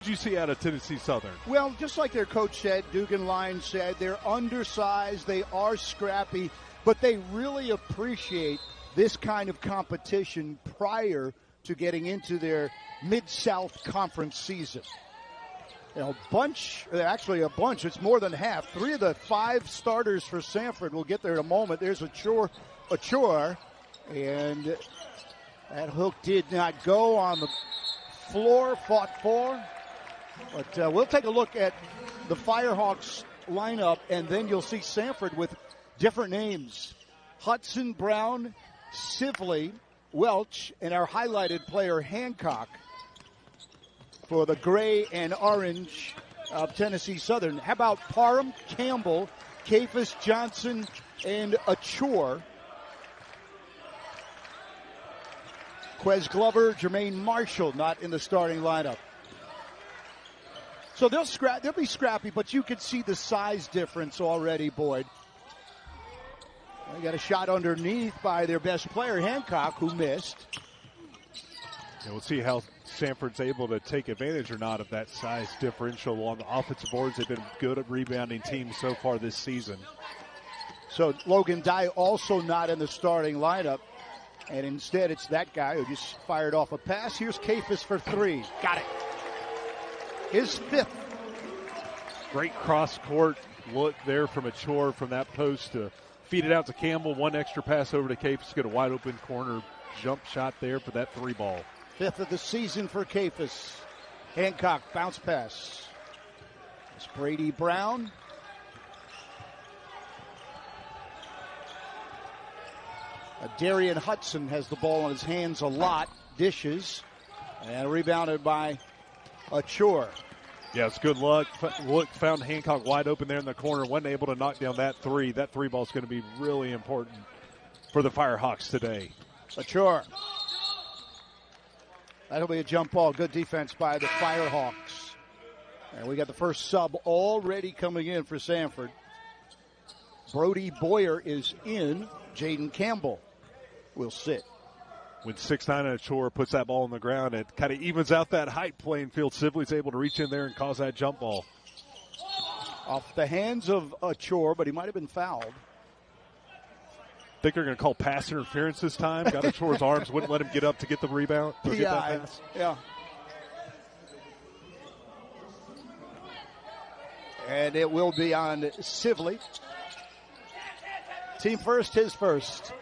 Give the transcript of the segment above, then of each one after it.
What did you see out of Tennessee Southern? Well, just like their coach said, Dugan Lyons said, they're undersized, they are scrappy, but they really appreciate this kind of competition prior to getting into their Mid-South Conference season. You know, a bunch, it's more than half. 3 of the 5 starters for Samford will get there in a moment. There's a chore, and that hook did not go on the floor, fought for. But we'll take a look at the Firehawks lineup, and then you'll see Samford with different names. Hudson, Brown, Sibley, Welch, and our highlighted player, Hancock, for the gray and orange of Tennessee Southern. How about Parham, Campbell, Cafus, Johnson, and Achor? Quez Glover, Jermaine Marshall not in the starting lineup. So they'll be scrappy, but you could see the size difference already, Boyd. They got a shot underneath by their best player, Hancock, who missed. Yeah, we'll see how Samford's able to take advantage or not of that size differential on the offensive boards. They've been good at rebounding teams so far this season. So Logan Dye also not in the starting lineup. And instead, it's that guy who just fired off a pass. Here's Cafus for 3. Got it. His 5th. Great cross-court look there from Achor from that post to feed it out to Campbell. One extra pass over to Cafus. Get a wide-open corner jump shot there for that 3 ball. 5th of the season for Cafus. Hancock, bounce pass. It's Brady Brown. Adarion Hudson has the ball in his hands a lot. Dishes. And rebounded by Achor. Yeah, it's good luck. Found Hancock wide open there in the corner. Wasn't able to knock down that 3. That 3 ball is going to be really important for the Firehawks today. Achor. That'll be a jump ball. Good defense by the Firehawks. And we got the first sub already coming in for Samford. Brody Boyer is in. Jaden Campbell will sit. When 6'9" Achor puts that ball on the ground, it kind of evens out that height playing field. Sibley's able to reach in there and cause that jump ball. Off the hands of Achor, but he might have been fouled. Think they're going to call pass interference this time. Got Achor's arms, wouldn't let him get up to get the rebound. Get that pass. Yeah. And it will be on Sibley. Team first, his first.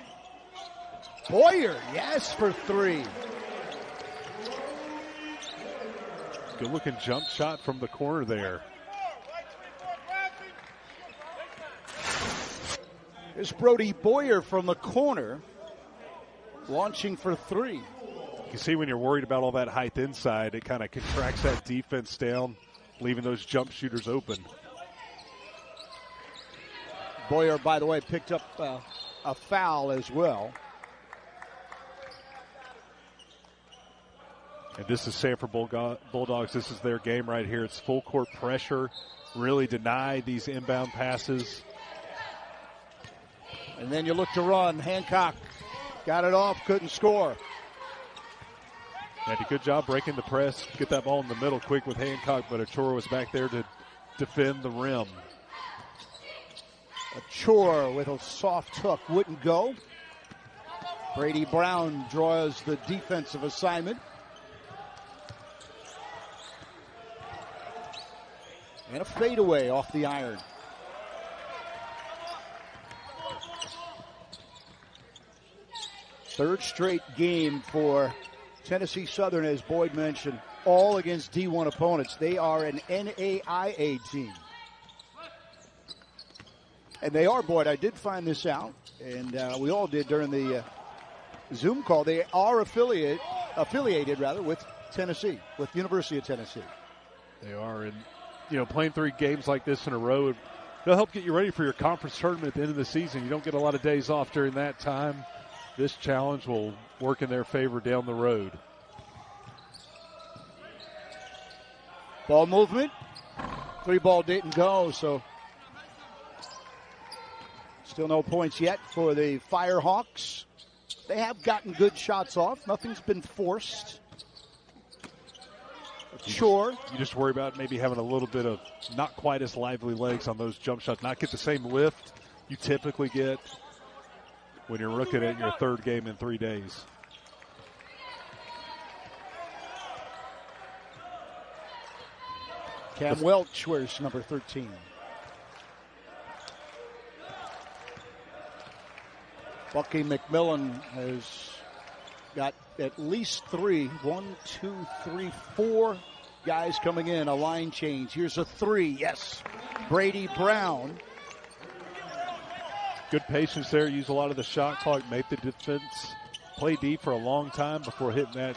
Boyer, yes, for 3. Good looking jump shot from the corner there. Here's Brody Boyer from the corner, launching for 3. You can see when you're worried about all that height inside, it kind of contracts that defense down, leaving those jump shooters open. Boyer, by the way, picked up a foul as well. And this is Samford Bulldogs. This is their game right here. It's full court pressure. Really deny these inbound passes. And then you look to run. Hancock got it off, couldn't score. Did a good job breaking the press. Get that ball in the middle quick with Hancock, but Achor was back there to defend the rim. Achor with a soft hook wouldn't go. Brady Brown draws the defensive assignment. And a fadeaway off the iron. Third straight game for Tennessee Southern, as Boyd mentioned, all against D1 opponents. They are an NAIA team. And they are, Boyd, I did find this out, and we all did during the Zoom call. They are affiliated with Tennessee, with University of Tennessee. They are, and playing 3 games like this in a row, it'll help get you ready for your conference tournament at the end of the season. You don't get a lot of days off during that time. This challenge will work in their favor down the road. Ball movement. 3 ball didn't go, so still no points yet for the Firehawks. They have gotten good shots off. Nothing's been forced. Sure. You just worry about maybe having a little bit of not quite as lively legs on those jump shots, not get the same lift you typically get when you're looking at your third game in 3 days. Cam Welch wears number 13. Bucky McMillan has got at least 4 guys coming in. A line change. Here's a 3. Yes. Brady Brown. Good patience there. Use a lot of the shot clock. Make the defense play deep for a long time before hitting that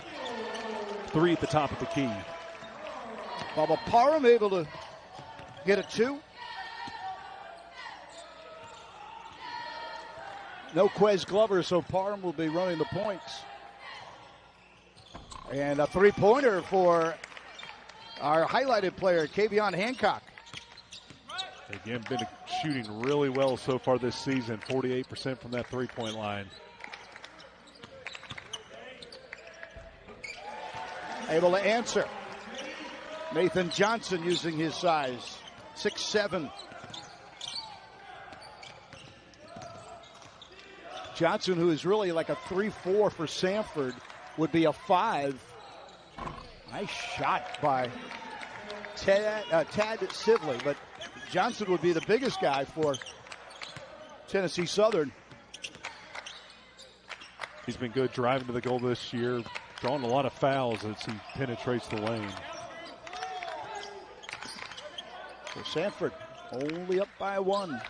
3 at the top of the key. Bubba Parham able to get a 2. No Quez Glover, so Parham will be running the points. And a 3-pointer for our highlighted player, Kavion Hancock. Again, been shooting really well so far this season, 48% from that 3-point line. Able to answer. Nathan Johnson using his size, 6'7". Johnson, who is really like a 3-4 for Samford, would be a 5. Nice shot by Tad Sibley, but Johnson would be the biggest guy for Tennessee Southern. He's been good driving to the goal this year, drawing a lot of fouls as he penetrates the lane. So Samford only up by 1.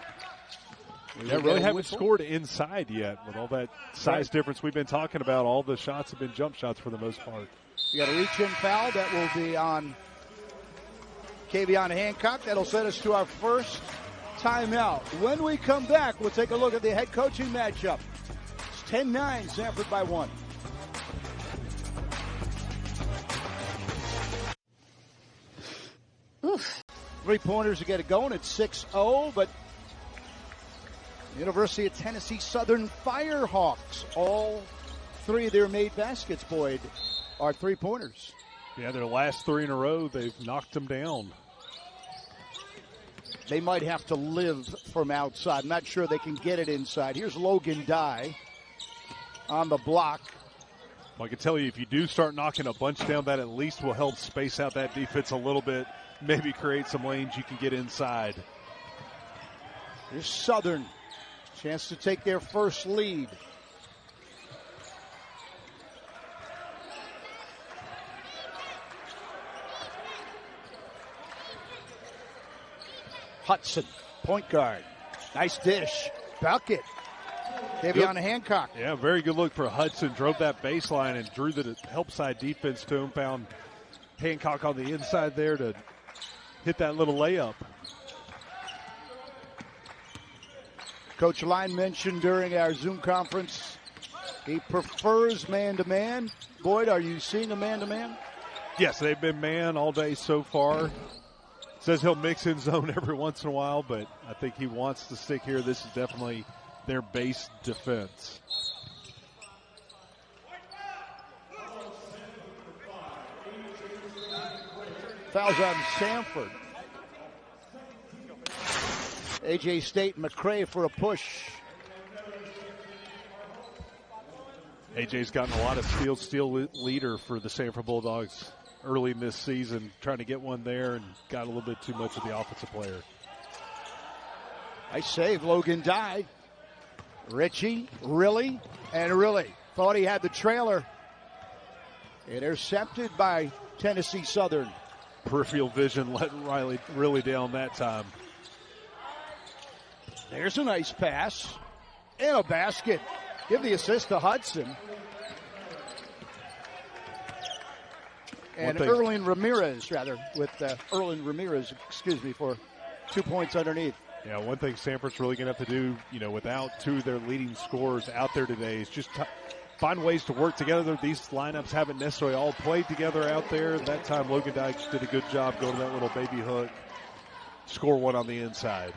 They really haven't scored inside yet with all that size difference we've been talking about. All the shots have been jump shots for the most part. You got a reach-in foul that will be on Kavion Hancock. That'll set us to our first timeout. When we come back, we'll take a look at the head coaching matchup. It's 10-9, Samford by 1. Oof. 3-pointers to get it going. It's 6-0, but University of Tennessee Southern Firehawks, all 3 of their made baskets, Boyd, are 3-pointers. Yeah, their last 3 in a row, they've knocked them down. They might have to live from outside. I'm not sure they can get it inside. Here's Logan Dye on the block. Well, I can tell you, if you do start knocking a bunch down, that at least will help space out that defense a little bit, maybe create some lanes you can get inside. Here's Southern. Chance to take their first lead. Hudson, point guard. Nice dish. Bucket. Kavion Hancock. Yeah, very good look for Hudson. Drove that baseline and drew the help side defense to him. Found Hancock on the inside there to hit that little layup. Coach Line mentioned during our Zoom conference he prefers man-to-man. Boyd, are you seeing a man-to-man? Yes, they've been man all day so far. Says he'll mix in zone every once in a while, but I think he wants to stick here. This is definitely their base defense. Fouls on Samford. A.J. State and McCray for a push. A.J.'s gotten a lot of steal leader for the Samford Bulldogs early in this season, trying to get one there and got a little bit too much of the offensive player. Nice save, Logan Dye. Ritchie, really, and really. Thought he had the trailer. Intercepted by Tennessee Southern. Peripheral vision let Riley really down that time. There's a nice pass and a basket. Give the assist to Hudson. And Erlin Ramirez, for 2 points underneath. Yeah, one thing Samford's really going to have to do, without 2 of their leading scorers out there today is just find ways to work together. These lineups haven't necessarily all played together out there. That time, Logan Dykes did a good job going to that little baby hook, score one on the inside.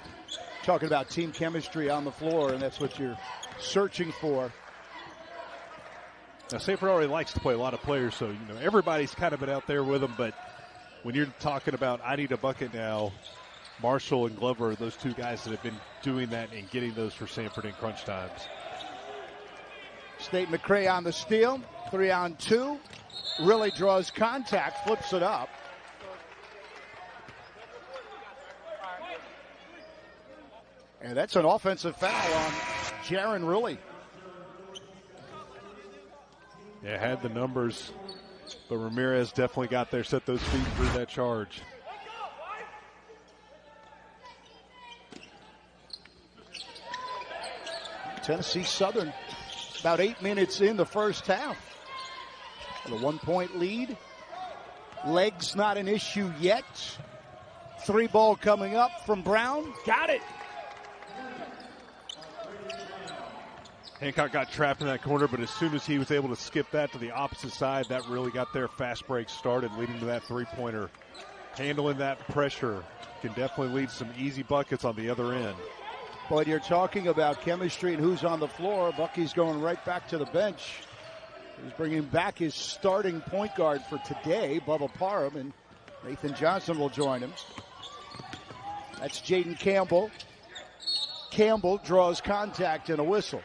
Talking about team chemistry on the floor, and that's what you're searching for. Now, Samford already likes to play a lot of players, so, everybody's kind of been out there with them, but when you're talking about I need a bucket now, Marshall and Glover are those two guys that have been doing that and getting those for Samford in crunch times. State McCray on the steal. 3-on-2. Really draws contact, flips it up. And that's an offensive foul on Jaron Riley. Yeah, had the numbers, but Ramirez definitely got there, set those feet through that charge. Tennessee Southern about 8 minutes in the first half. With a 1-point lead. Legs not an issue yet. 3-ball coming up from Brown. Got it. Hancock got trapped in that corner, but as soon as he was able to skip that to the opposite side, that really got their fast break started, leading to that three-pointer. Handling that pressure can definitely lead some easy buckets on the other end. But you're talking about chemistry and who's on the floor. Bucky's going right back to the bench. He's bringing back his starting point guard for today, Bubba Parham, and Nathan Johnson will join him. That's Jaden Campbell. Campbell draws contact and a whistle.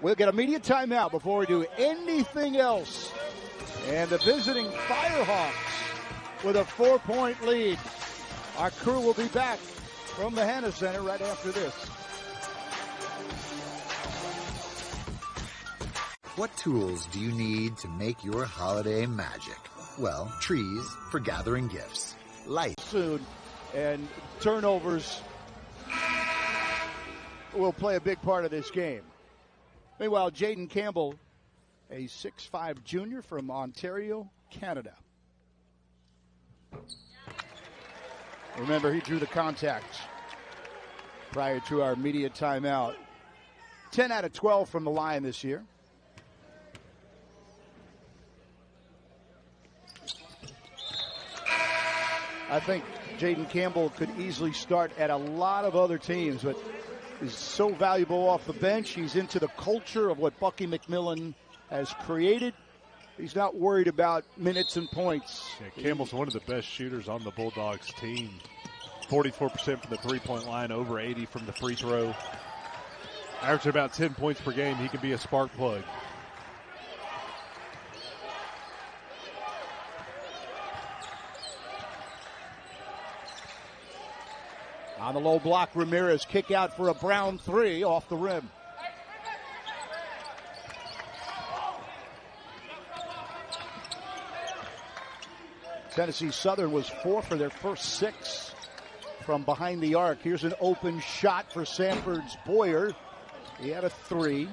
We'll get a media timeout before we do anything else. And the visiting Firehawks with a 4-point lead. Our crew will be back from the Hanna Center right after this. What tools do you need to make your holiday magic? Well, trees for gathering gifts. Light. Soon, and turnovers will play a big part of this game. Meanwhile, Jaden Campbell, a 6'5" junior from Ontario, Canada. Remember, he drew the contact prior to our media timeout. 10 out of 12 from the line this year. I think Jaden Campbell could easily start at a lot of other teams, but is so valuable off the bench. He's into the culture of what Bucky McMillan has created. He's not worried about minutes and points. Yeah, Campbell's one of the best shooters on the Bulldogs team. 44% from the three-point line, over 80 from the free throw. Averaging about 10 points per game. He can be a spark plug. On the low block, Ramirez kick out for a Brown 3 off the rim. Tennessee Southern was 4 for their first 6 from behind the arc. Here's an open shot for Samford's Boyer. He had a 3.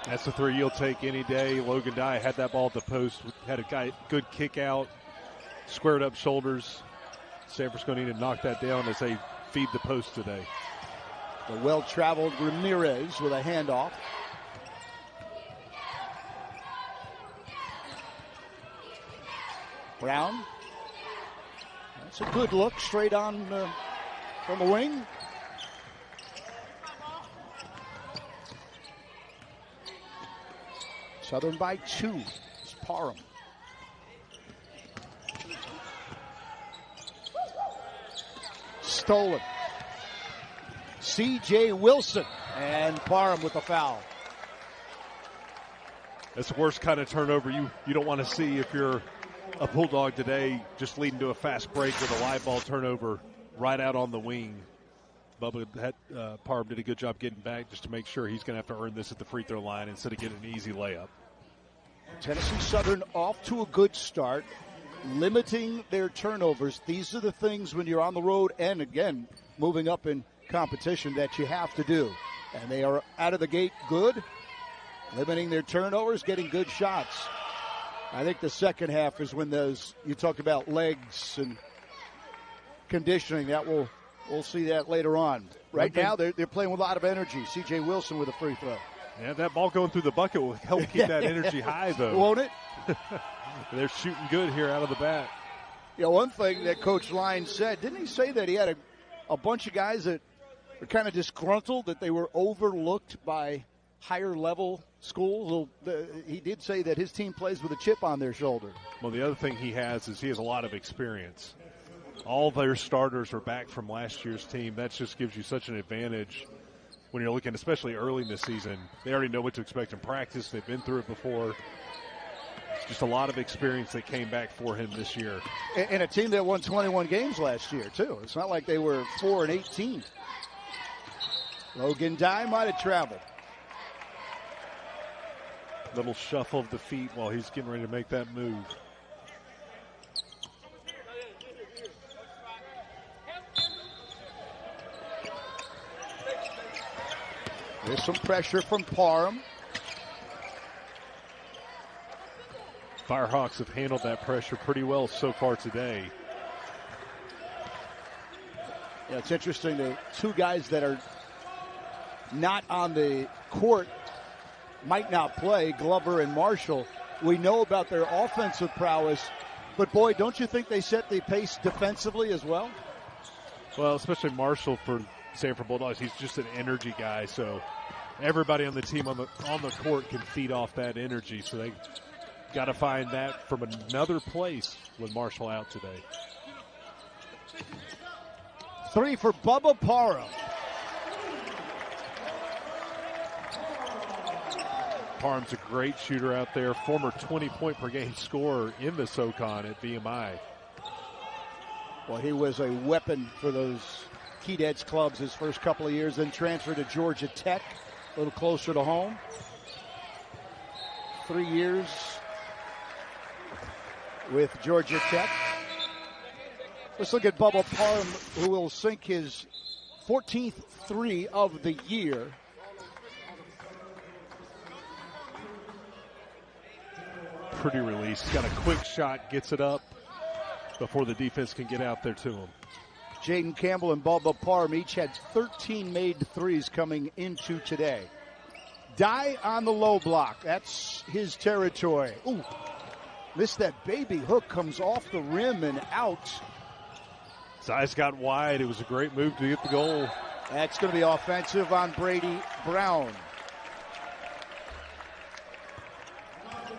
That's the 3 you'll take any day. Logan Dye had that ball at the post, had a good kick out, squared up shoulders. Samford's going to need to knock that down as they feed the post today. The well-traveled Ramirez with a handoff. Brown. That's a good look, straight on from the wing. Southern by 2. It's Parham. Stolen. C.J. Wilson, and Parham with the foul. That's the worst kind of turnover you don't want to see if you're a Bulldog today, just leading to a fast break with a live ball turnover right out on the wing. Bubba Parham did a good job getting back just to make sure he's going to have to earn this at the free throw line instead of getting an easy layup. Tennessee Southern off to a good start, limiting their turnovers. These are the things when you're on the road and, again, moving up in competition that you have to do. And they are out of the gate good, limiting their turnovers, getting good shots. I think the second half is when you talk about legs and conditioning. We'll see that later on. Right now, they're playing with a lot of energy. C.J. Wilson with a free throw. Yeah, that ball going through the bucket will help keep that energy high, though. Won't it? They're shooting good here out of the bat. Yeah, one thing that Coach Lyons said, didn't he say that he had a bunch of guys that were kind of disgruntled, that they were overlooked by higher level school. He did say that his team plays with a chip on their shoulder. Well, the other thing he has is he has a lot of experience. All their starters are back from last year's team. That just gives you such an advantage when you're looking, especially early in the season. They already know what to expect in practice. They've been through it before. It's just a lot of experience that came back for him this year. And a team that won 21 games last year, too. It's not like they were 4-18. Logan Dye might have traveled. Little shuffle of the feet while he's getting ready to make that move. There's some pressure from Parham. Firehawks have handled that pressure pretty well so far today. Yeah, it's interesting. The two guys that are not on the court might not play, Glover and Marshall. We know about their offensive prowess, but boy, don't you think they set the pace defensively as well? Well, especially Marshall for Samford Bulldogs. He's just an energy guy, so everybody on the team on the court can feed off that energy. So they got to find that from another place with Marshall out today. 3 for Bubba Parham. Parham's a great shooter out there, former 20-point-per-game scorer in the SoCon at VMI. Well, he was a weapon for those Keydets clubs his first couple of years, then transferred to Georgia Tech, a little closer to home. 3 years with Georgia Tech. Let's look at Bubba Parham, who will sink his 14th three of the year. Pretty release. Got a quick shot, gets it up before the defense can get out there to him. Jaden Campbell and Bubba Parham each had 13 made threes coming into today. Dye on the low block. That's his territory. Ooh, missed that baby hook, comes off the rim and out. His eyes got wide. It was a great move to get the goal. That's going to be offensive on Brady Brown.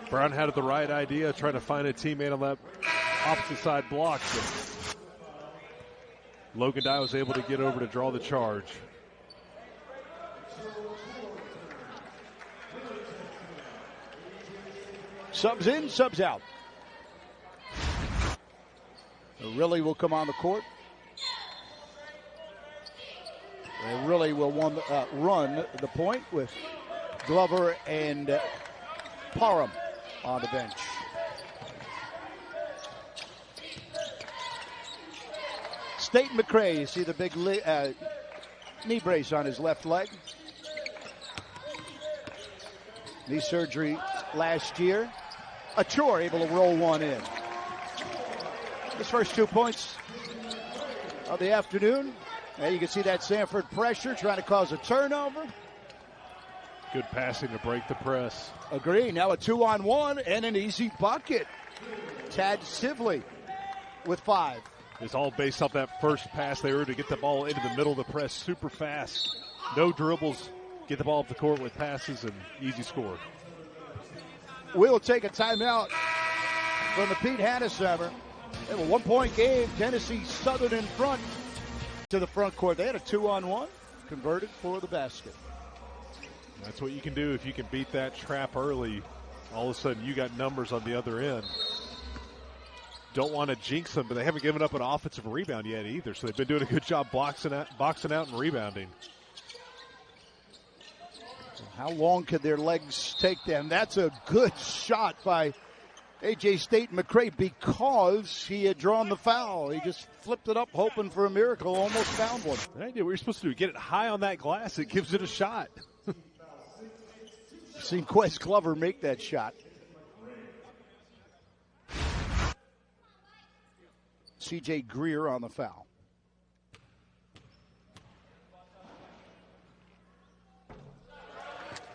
Brown had the right idea, trying to find a teammate on that opposite side block. But Logan Dye was able to get over to draw the charge. Subs in, subs out. Riley will come on the court. Riley will run the point with Glover and Parham on the bench. Staten McCray, you see the big knee brace on his left leg. Knee surgery last year. Achor able to roll one in. His first 2 points of the afternoon. And you can see that Samford pressure trying to cause a turnover. Good passing to break the press. Agree. Now a 2-on-1 and an easy bucket. Tad Sibley with 5. It's all based off that first pass there to get the ball into the middle of the press super fast. No dribbles. Get the ball up the court with passes and easy score. We'll take a timeout from the Pete Hanna Center. They have a 1-point game. Tennessee Southern in front to the front court. They had a 2-on-1, converted for the basket. That's what you can do if you can beat that trap early. All of a sudden, you got numbers on the other end. Don't want to jinx them, but they haven't given up an offensive rebound yet either, so they've been doing a good job boxing out and rebounding. How long could their legs take them? That's a good shot by A.J. Staten McCray because he had drawn the foul. He just flipped it up hoping for a miracle, almost found one. That idea what you're supposed to do, get it high on that glass, it gives it a shot. Seen Quez Glover make that shot. C.J. Greer on the foul.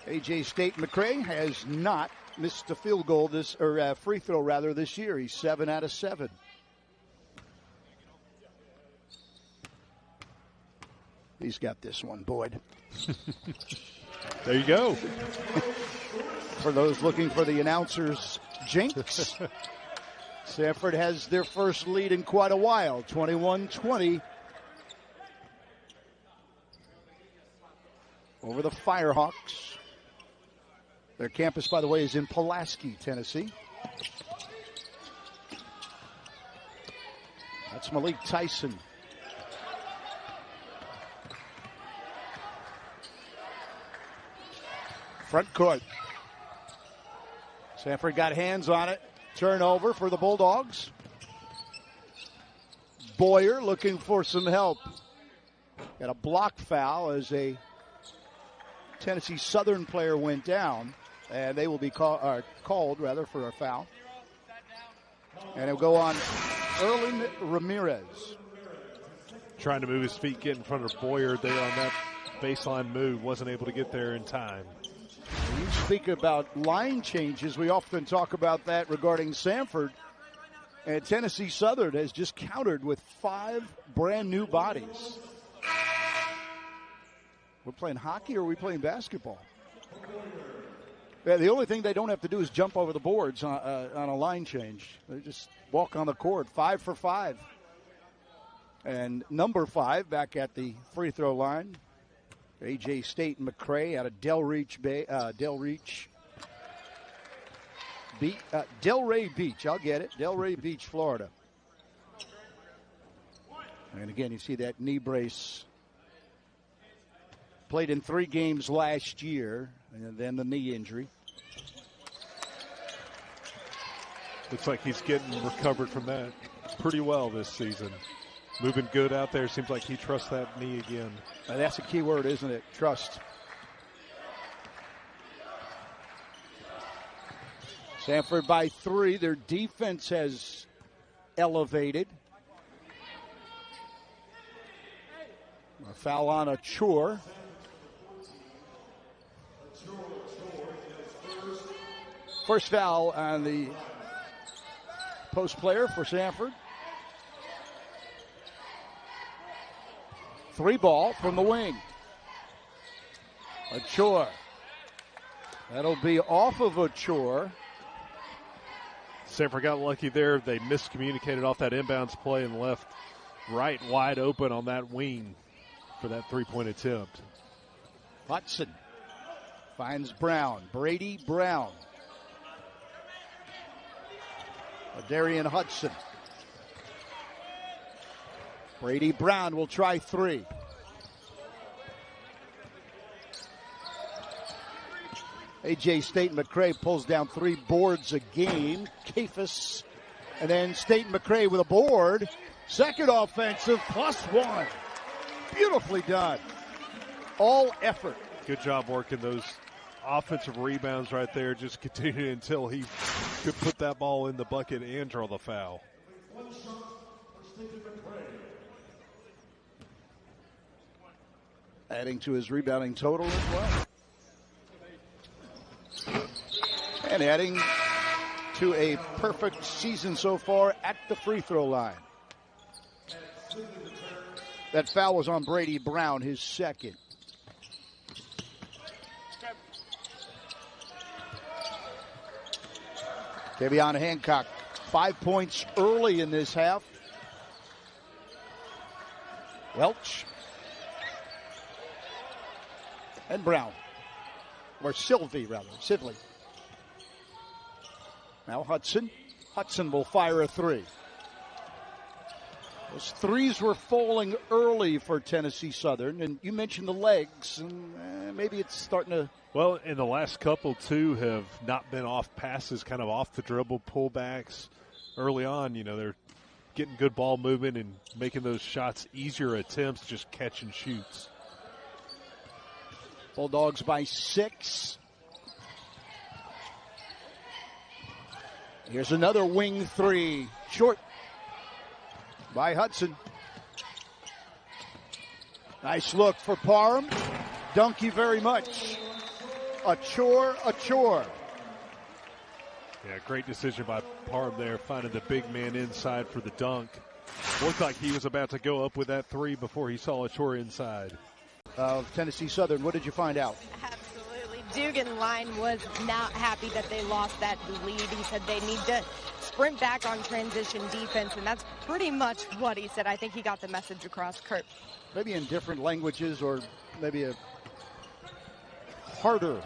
A.J. Staten McCray has not missed a field goal free throw rather this year. He's 7 out of 7. He's got this one, Boyd. There you go. For those looking for the announcer's jinx, Samford has their first lead in quite a while, 21-20 over the Firehawks. Their campus, by the way, is in Pulaski, Tennessee. That's Malik Tyson. Front court. Samford got hands on it. Turnover for the Bulldogs. Boyer looking for some help. Got a block foul as a Tennessee Southern player went down. And they will be called for a foul. And it'll go on Erlen Ramirez. Trying to move his feet, get in front of Boyer there on that baseline move. Wasn't able to get there in time. When you speak about line changes, we often talk about that regarding Samford. And Tennessee Southern has just countered with 5 brand new bodies. We're playing hockey or are we playing basketball? Yeah, the only thing they don't have to do is jump over the boards on a line change. They just walk on the court, 5 for 5. And number 5 back at the free throw line. A.J. State McCray out of Delray Beach. I'll get it. Delray Beach, Florida. And again, you see that knee brace. Played in 3 games last year, and then the knee injury. Looks like he's getting recovered from that pretty well this season. Moving good out there. Seems like he trusts that knee again. That's a key word, isn't it? Trust. Samford by 3. Their defense has elevated. A foul on a chore. First foul on the post player for Samford. 3 ball from the wing. A chore. That'll be off of a chore. Samford got lucky there. They miscommunicated off that inbounds play and left right wide open on that wing for that 3-point attempt. Hudson finds Brown. Brady Brown. Adarion Hudson. Brady Brown will try 3. A.J. State McCray pulls down 3 boards a game. Kafis. And then State McCray with a board. Second offensive, +1. Beautifully done. All effort. Good job working those offensive rebounds right there. Just continuing until he could put that ball in the bucket and draw the foul. Adding to his rebounding total as well. And adding to a perfect season so far at the free throw line. That foul was on Brady Brown, his second. Davion Hancock, 5 points early in this half. Welch. And Brown. Or Sylvie, rather. Sibley. Now Hudson. Hudson will fire a 3. Those 3s were falling early for Tennessee Southern. And you mentioned the legs. And maybe it's starting to... Well, in the last couple, too, have not been off passes, kind of off the dribble pullbacks early on. You know, they're getting good ball movement and making those shots easier attempts, just catch and shoots. Bulldogs by 6. Here's another wing 3. Short by Hudson. Nice look for Parham. Thank you very much. A chore, a chore. Yeah, great decision by Parham there, finding the big man inside for the dunk. Looked like he was about to go up with that 3 before he saw a chore inside. Of Tennessee Southern, what did you find out? Absolutely Dugan line was not happy that they lost that lead. He said they need to sprint back on transition defense, and that's pretty much what he said. I think he got the message across, Kurt. Maybe in different languages, or maybe a harder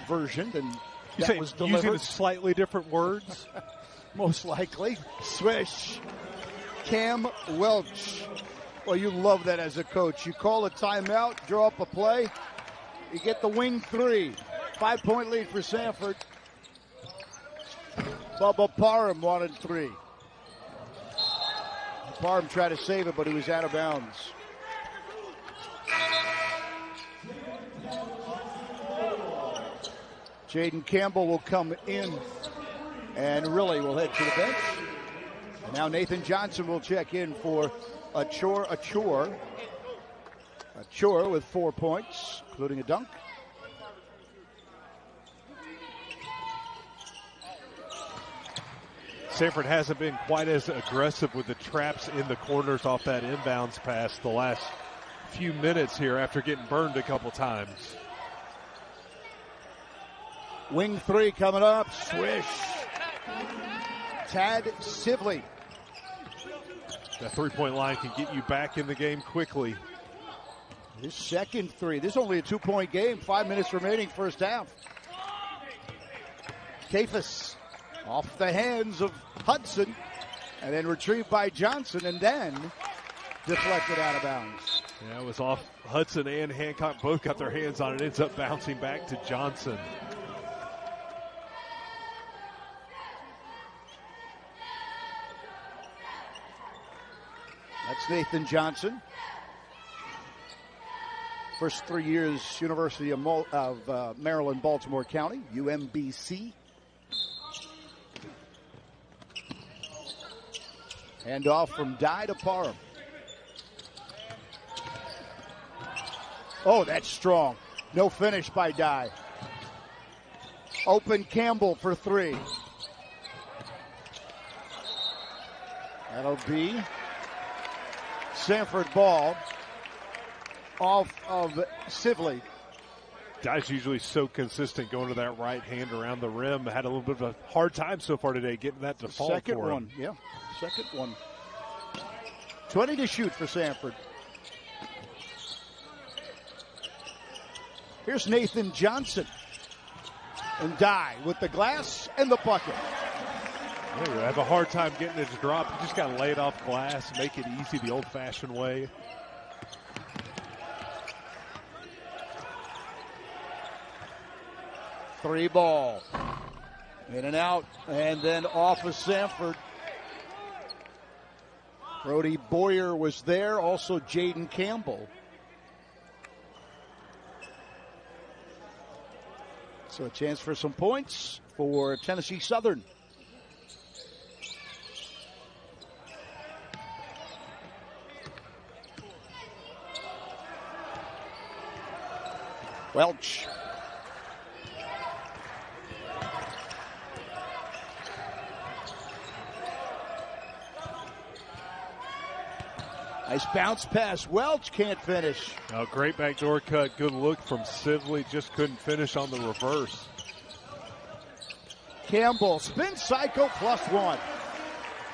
version than that was delivered. Using slightly different words? Most likely. Swish. Cam Welch. Well, you love that as a coach. You call a timeout, draw up a play, you get the wing 3. 5-point lead for Samford. Bubba Parham wanted 3. Parham tried to save it, but he was out of bounds. Jaden Campbell will come in and really will head to the bench. And now Nathan Johnson will check in for a chore with 4 points, including a dunk. Samford hasn't been quite as aggressive with the traps in the corners off that inbounds pass the last few minutes here after getting burned a couple times. Wing 3 coming up. Swish. Tad Sibley. That 3-point line can get you back in the game quickly. His second 3. This is only a 2-point game. 5 minutes remaining, first half. Kafis off the hands of Hudson, and then retrieved by Johnson, and then deflected out of bounds. Yeah, it was off. Hudson and Hancock both got their hands on it. Ends up bouncing back to Johnson. That's Nathan Johnson. First 3 years, University of Maryland, Baltimore County, UMBC. Hand off from Dye to Parham. Oh, that's strong. No finish by Dye. Open Campbell for 3. That'll be Samford ball off of Sibley. Dye's usually so consistent going to that right hand around the rim. Had a little bit of a hard time so far today getting that to fall Second for him. one, yeah. Second one. 20 to shoot for Samford. Here's Nathan Johnson. And Dye with the glass and the bucket. Yeah, you have a hard time getting it to drop. You just got to lay it off glass, make it easy the old-fashioned way. Three ball. In and out, and then off of Samford. Brody Boyer was there, also Jaden Campbell. So a chance for some points for Tennessee Southern. Welch. Nice bounce pass. Welch can't finish. Oh, great backdoor cut. Good look from Sibley. Just couldn't finish on the reverse. Campbell, spin cycle +1.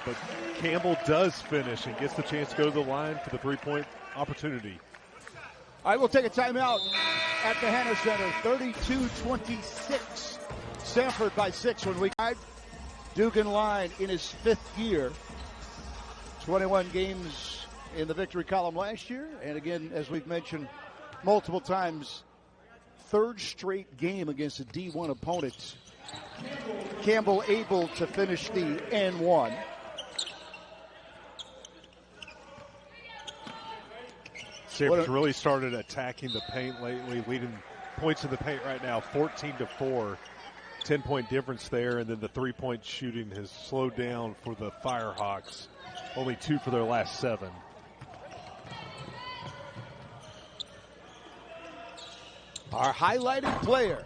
But Campbell does finish and gets the chance to go to the line for the three-point opportunity. All right, we'll take a timeout at the Hanna Center. 32-26. Samford by 6 when we guide. Dugan line in his 5th year. 21 games in the victory column last year. And again, as we've mentioned multiple times, 3rd straight game against a D1 opponent. Campbell able to finish the N1. Samford's really started attacking the paint lately, leading points in the paint right now, 14-4. 10-point difference there, and then the three-point shooting has slowed down for the Firehawks. Only 2 for their last 7. Our highlighted player,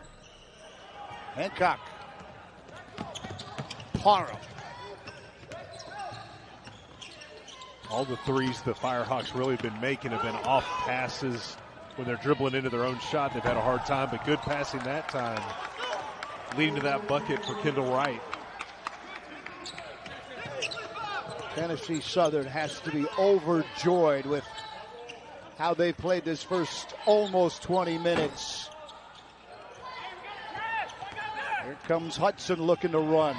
Hancock. Parham. All the threes the Firehawks really have been making have been off passes when they're dribbling into their own shot, they've had a hard time, but good passing that time, leading to that bucket for Kendall Wright. Tennessee Southern has to be overjoyed with how they played this first almost 20 minutes. Here comes Hudson looking to run.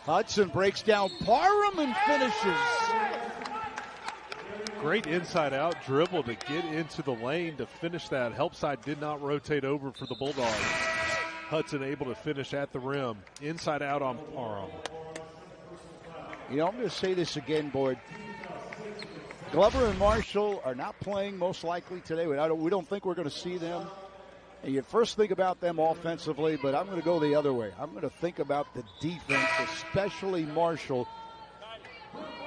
Hudson breaks down Parham and finishes. Great inside-out dribble to get into the lane to finish that. Help side did not rotate over for the Bulldogs. Hudson able to finish at the rim. Inside out on Parham. You know, I'm going to say this again, Boyd. Glover and Marshall are not playing most likely today. We don't think we're going to see them. And you first think about them offensively, but I'm going to go the other way. I'm going to think about the defense, especially Marshall,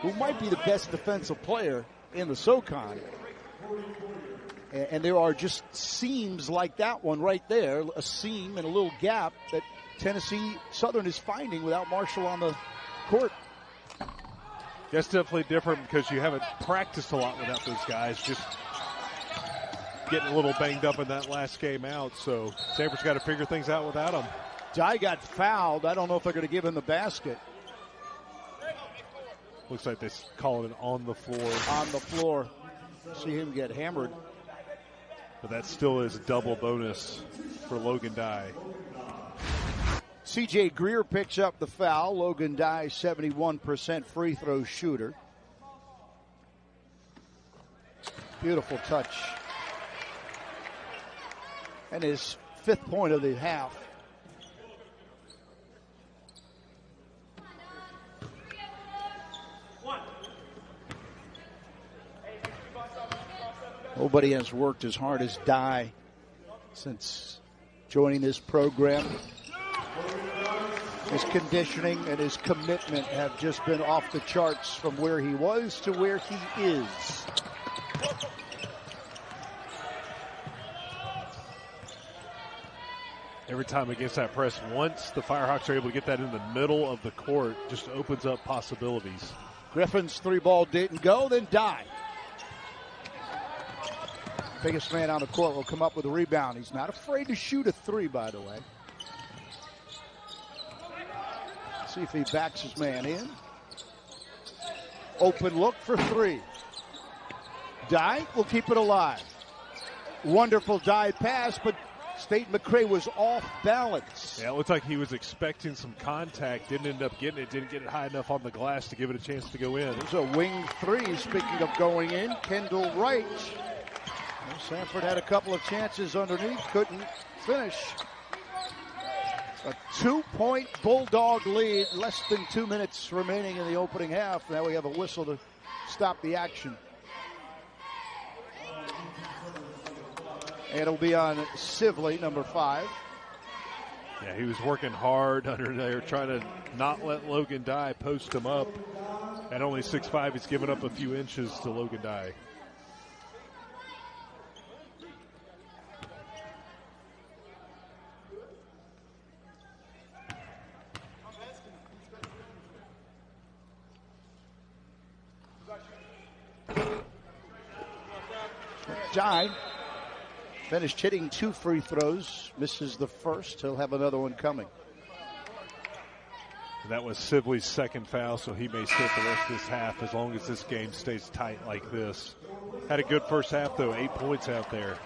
who might be the best defensive player in the SoCon. And there are just seams like that one right there, a seam and a little gap that Tennessee Southern is finding without Marshall on the court. That's definitely different because you haven't practiced a lot without those guys. Just getting a little banged up in that last game out. So Samford's got to figure things out without him. Dye got fouled. I don't know if they're going to give him the basket. Looks like they're calling it on the floor. On the floor. See him get hammered. But that still is a double bonus for Logan Dye. C.J. Greer picks up the foul. Logan Dye, 71% free throw shooter. Beautiful touch. And his 5th point of the half. Nobody has worked as hard as Dye since joining this program. His conditioning and his commitment have just been off the charts from where he was to where he is. Every time against that press, once the Firehawks are able to get that in the middle of the court, just opens up possibilities. Griffin's 3-ball didn't go, then Dye. Biggest man on the court will come up with a rebound. He's not afraid to shoot a 3, by the way. See if he backs his man in. Open look for 3. Dye will keep it alive. Wonderful Dye pass, but State McCray was off balance. Yeah, it looked like he was expecting some contact. Didn't end up getting it. Didn't get it high enough on the glass to give it a chance to go in. There's a wing 3, speaking of going in. Kendall Wright. Samford had a couple of chances underneath. Couldn't finish. A 2-point Bulldog lead. Less than 2 minutes remaining in the opening half. Now we have a whistle to stop the action. And it'll be on Sibley, number 5. Yeah, he was working hard under there, trying to not let Logan Dye post him up. At only 6'5", he's given up a few inches to Logan Dye. Dye finished hitting 2 free throws, misses the first. He'll have another one coming. That was Sibley's 2nd foul, so he may sit the rest of this half as long as this game stays tight like this. Had a good first half, though, 8 points out there.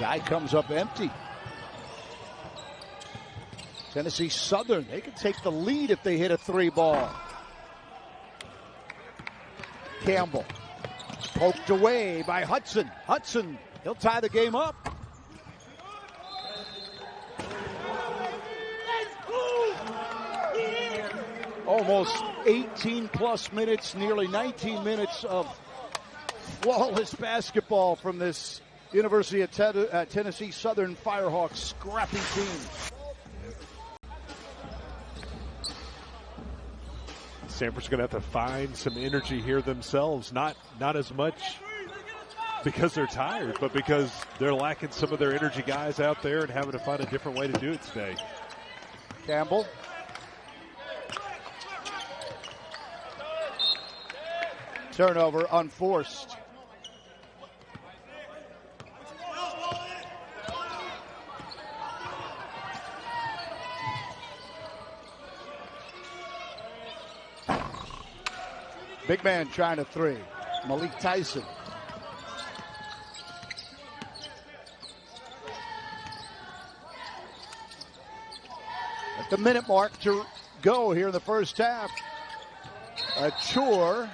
Dye comes up empty. Tennessee Southern, they can take the lead if they hit a 3-ball. Campbell, poked away by Hudson. Hudson, he'll tie the game up. Almost 18-plus minutes, nearly 19 minutes of flawless basketball from this University of Tennessee Southern Firehawks scrappy team. Samford's going to have to find some energy here themselves. Not as much because they're tired, but because they're lacking some of their energy guys out there and having to find a different way to do it today. Campbell. Turnover unforced. Big man trying to three. Malik Tyson. At the minute mark to go here in the first half. Achor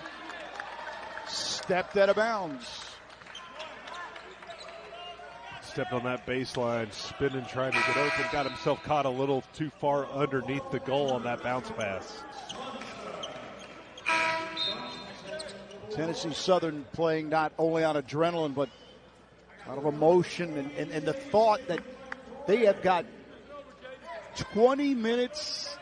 stepped out of bounds. Stepped on that baseline, spinning, trying to get open. Got himself caught a little too far underneath the goal on that bounce pass. Tennessee Southern playing not only on adrenaline, but a lot of emotion and the thought that they have got 20 minutes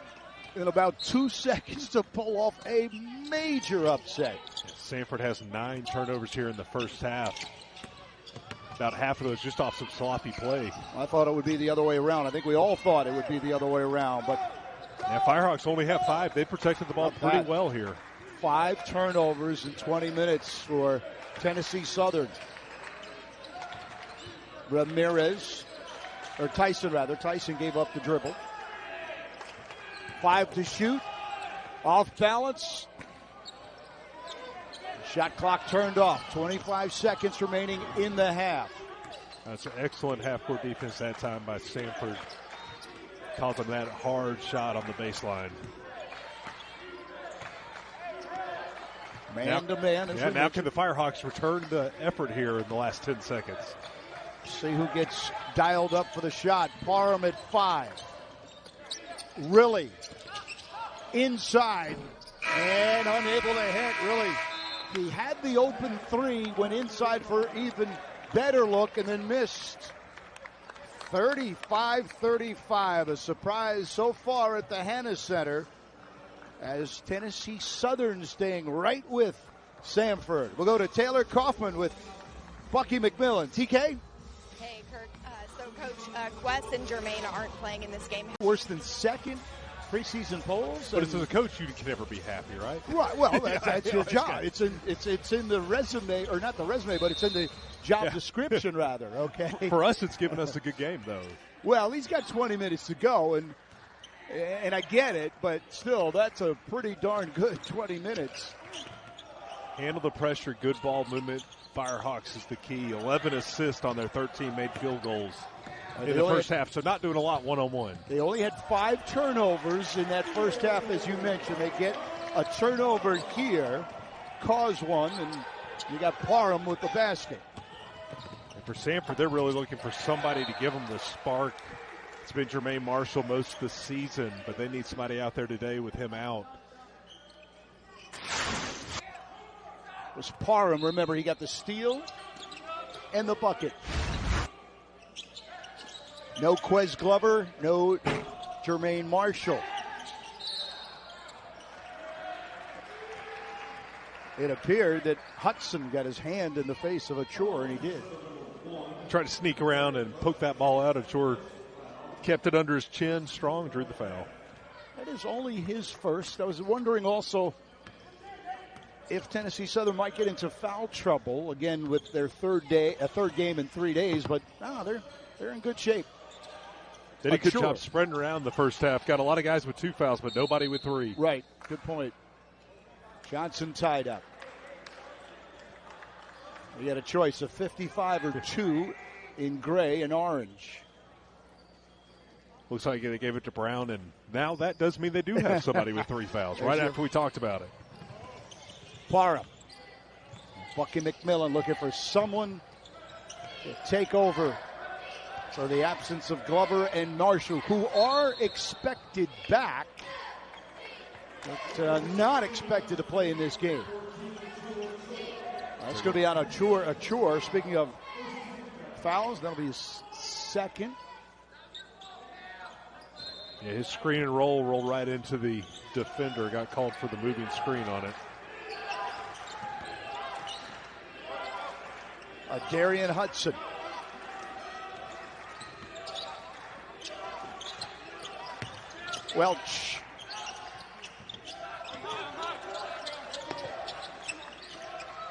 and about 2 seconds to pull off a major upset. Samford has 9 turnovers here in the first half. About half of those just off some sloppy play. I thought it would be the other way around. I think we all thought it would be the other way around. But yeah, Firehawks only have 5. They protected the ball pretty well here. 5 turnovers in 20 minutes for Tennessee Southern. Tyson gave up the dribble. 5 to shoot. Off balance. Shot clock turned off. 25 seconds remaining in the half. That's an excellent half-court defense that time by Samford. Caught them that hard shot on the baseline. Man to man. Yeah, now can the Firehawks return the effort here in the last 10 seconds? See who gets dialed up for the shot. Parham at 5. Really inside and unable to hit. Really, he had the open 3, went inside for even better look and then missed. 35-35, a surprise so far at the Hanna Center as Tennessee Southern staying right with Samford. We'll go to Taylor Kaufman with Bucky McMillan. TK? Hey, Kirk. So Coach Quest and Jermaine aren't playing in this game. Worse than second preseason polls. But as a coach, you can never be happy, right? Right. Well, that's your job. It's in the resume, or not the resume, but it's in the job description, rather. Okay. For us, it's given us a good game, though. Well, he's got 20 minutes to go, and I get it, but still, that's a pretty darn good 20 minutes. Handle the pressure, good ball movement. Firehawks is the key. 11 assists on their 13 made field goals in the first half, so not doing a lot one-on-one. They only had 5 turnovers in that first half, as you mentioned. They get a turnover here, cause one, and you got Parham with the basket. And for Samford, they're really looking for somebody to give them the spark. It's been Jermaine Marshall most of the season, but they need somebody out there today with him out. It was Parham. Remember, he got the steal and the bucket. No Quez Glover, no Jermaine Marshall. It appeared that Hudson got his hand in the face of Achor, and he did. Tried to sneak around and poke that ball out. Achor kept it under his chin, strong, drew the foul. That is only his first. I was wondering also if Tennessee Southern might get into foul trouble again with their third game in 3 days, but no, they're in good shape. They did a good job spreading around the first half. Got a lot of guys with 2 fouls, but nobody with 3. Right. Good point. Johnson tied up. We had a choice of 55 or 2 in gray and orange. Looks like they gave it to Brown, and now that does mean they do have somebody with 3 fouls, right after we talked about it. Parham. Bucky McMillan looking for someone to take over for the absence of Glover and Marshall, who are expected back, but not expected to play in this game. That's going to be on Achor. Speaking of fouls, that'll be his second. Yeah, his screen and rolled right into the defender. Got called for the moving screen on it. Adarion Hudson. Welch.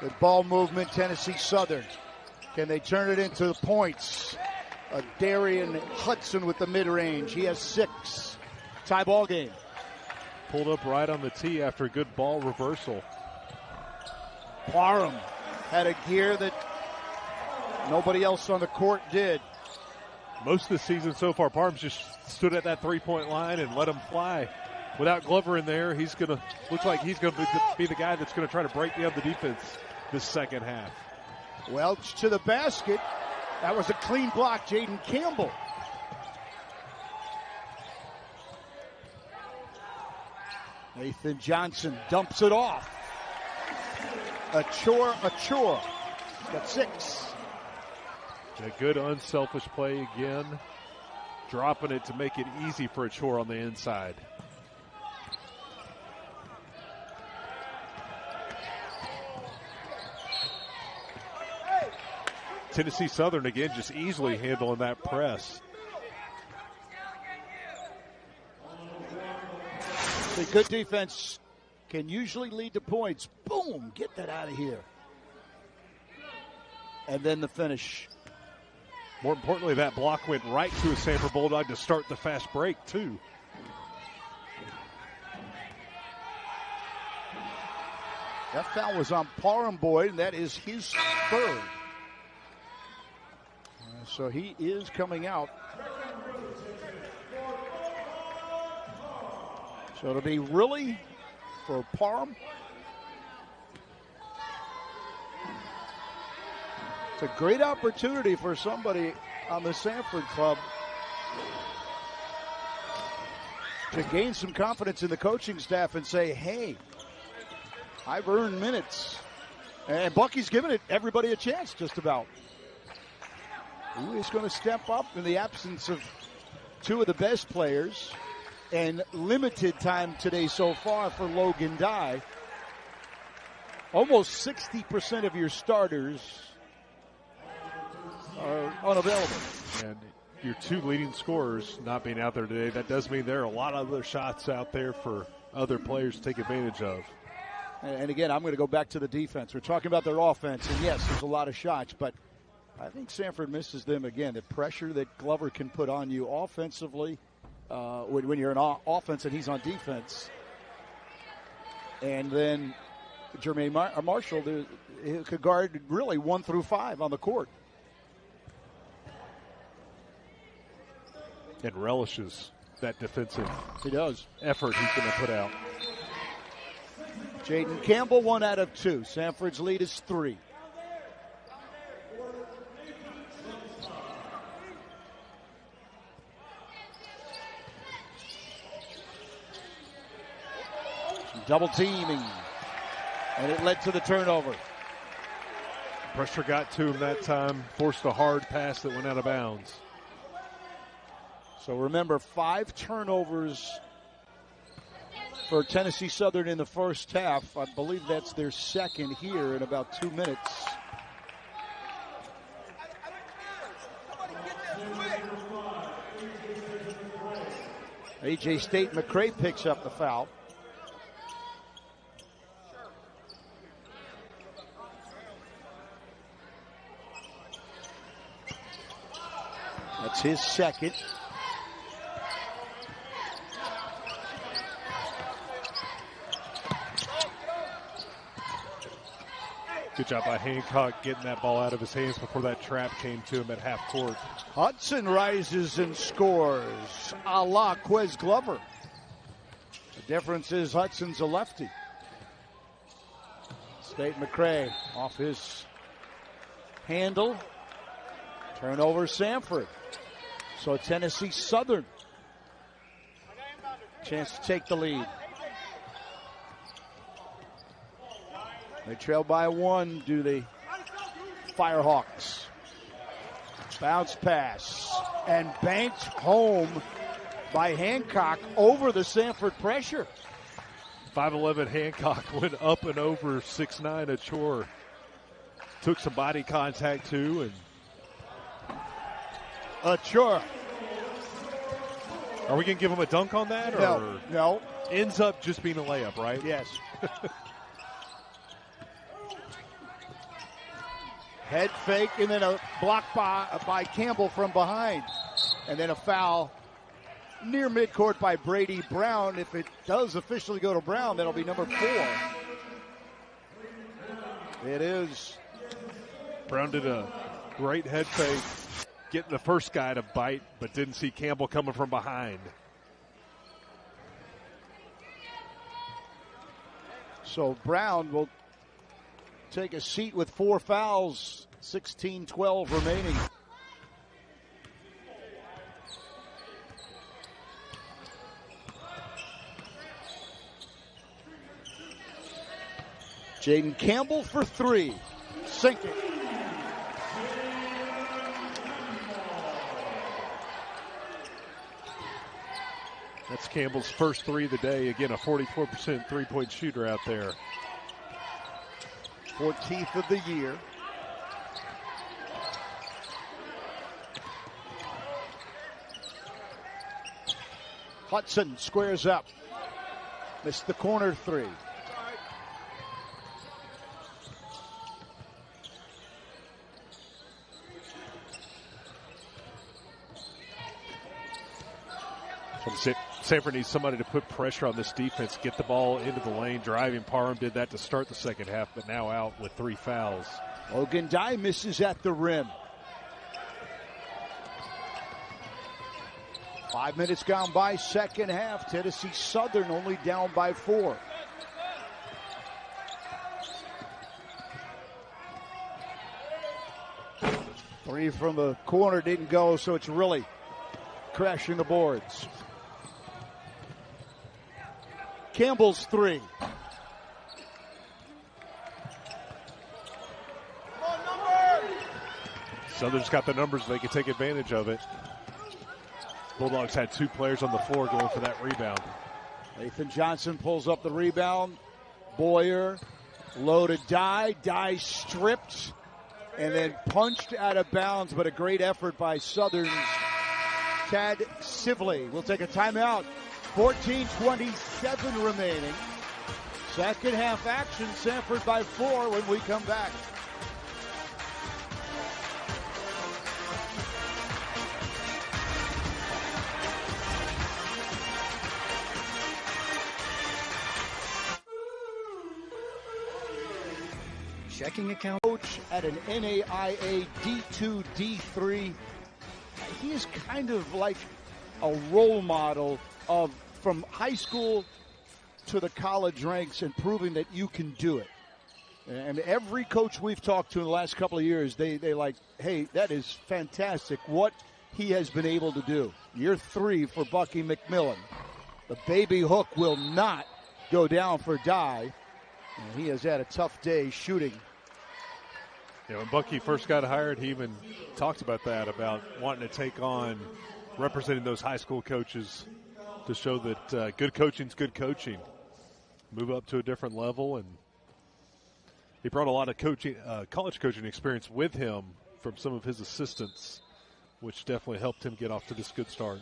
Good ball movement, Tennessee Southern. Can they turn it into points? Adarion Hudson with the mid-range. He has 6. Tie ball game. Pulled up right on the tee after a good ball reversal. Parham had a gear that nobody else on the court did. Most of the season so far, Parham's just stood at that three-point line and let him fly. Without Glover in there, looks like he's going to be the guy that's going to try to break the other defense this second half. Welch to the basket. That was a clean block, Jaden Campbell. Nathan Johnson dumps it off. Achor. Got 6. A good unselfish play again. Dropping it to make it easy for Achor on the inside. Tennessee Southern again just easily handling that press. The good defense can usually lead to points. Boom, get that out of here. And then the finish. More importantly, that block went right to a Samford Bulldog to start the fast break, too. That foul was on Parham Boyd, and that is his 3rd. So he is coming out. So it'll be really for Parham. It's a great opportunity for somebody on the Samford club to gain some confidence in the coaching staff and say, hey, I've earned minutes. And Bucky's giving everybody a chance just about. Who is going to step up in the absence of 2 of the best players and limited time today so far for Logan Dye? Almost 60% of your starters are unavailable. And your 2 leading scorers not being out there today, that does mean there are a lot of other shots out there for other players to take advantage of. And again, I'm going to go back to the defense. We're talking about their offense, and yes, there's a lot of shots, but I think Samford misses them again. The pressure that Glover can put on you offensively when you're on offense and he's on defense. And then Jermaine Marshall he could guard really 1 through 5 on the court. And relishes that defensive effort he's going to put out. Jaden Campbell, 1 out of 2. Samford's lead is 3. Double teaming, and it led to the turnover. Pressure got to him that time, forced a hard pass that went out of bounds. So remember, 5 turnovers for Tennessee Southern in the first half. I believe that's their 2nd here in about 2 minutes. A.J. State McCray picks up the foul. That's his 2nd. Good job by Hancock getting that ball out of his hands before that trap came to him at half court. Hudson rises and scores, a la Quez Glover. The difference is Hudson's a lefty. State McCray off his handle. Turnover Samford. So Tennessee Southern. Chance to take the lead. They trail by 1, do the Firehawks. Bounce pass. And banked home by Hancock over the Samford pressure. 5'11" Hancock went up and over 6'9" Achor took some body contact too. And Sure. Are we going to give him a dunk on that? Or No. Ends up just being a layup, right? Yes. Head fake and then a block by Campbell from behind. And then a foul near midcourt by Brady Brown. If it does officially go to Brown, that'll be number 4. It is. Brown did a great head fake, getting the first guy to bite, but didn't see Campbell coming from behind. So Brown will take a seat with 4 fouls, 16-12 remaining. Jaden Campbell for 3. Sink it. That's Campbell's first 3 of the day. Again, a 44% three-point shooter out there. 14th of the year. Hudson squares up. Missed the corner 3. Samford needs somebody to put pressure on this defense, get the ball into the lane, driving. Parham did that to start the second half, but now out with 3 fouls. Ogundai misses at the rim. 5 minutes gone by, second half. Tennessee Southern only down by 4. Three from the corner didn't go, so it's really crashing the boards. Campbell's 3. Southern's got the numbers. They can take advantage of it. Bulldogs had 2 players on the floor going for that rebound. Nathan Johnson pulls up the rebound. Boyer, loaded die stripped, and then punched out of bounds, but a great effort by Southern's Tad Sivley. We'll take a timeout. 14:27 remaining. Second half action, Samford by 4 when we come back. Checking account. Coach at an NAIA D2, D3. He is kind of like a role model of from high school to the college ranks and proving that you can do it. And every coach we've talked to in the last couple of years, they like, hey, that is fantastic what he has been able to do. Year 3 for Bucky McMillan. The baby hook will not go down for Dye. And he has had a tough day shooting. When Bucky first got hired, he even talked about that, about wanting to take on representing those high school coaches to show that good coaching is good coaching. Move up to a different level, and he brought a lot of coaching, college coaching experience with him from some of his assistants, which definitely helped him get off to this good start.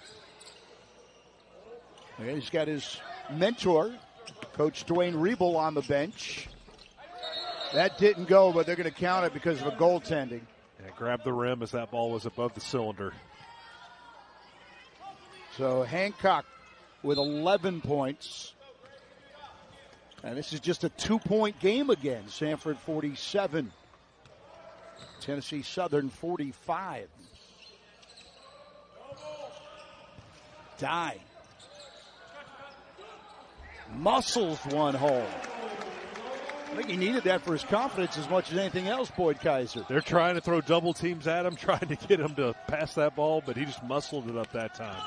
And he's got his mentor, Coach Dwayne Riebel, on the bench. That didn't go, but they're going to count it because of a goaltending. Yeah, grabbed the rim as that ball was above the cylinder. So Hancock with 11 points. And this is just a 2-point game again. Samford 47. Tennessee Southern 45. Dye muscles one home. I think he needed that for his confidence as much as anything else, Boyd Kaiser. They're trying to throw double teams at him, trying to get him to pass that ball, but he just muscled it up that time.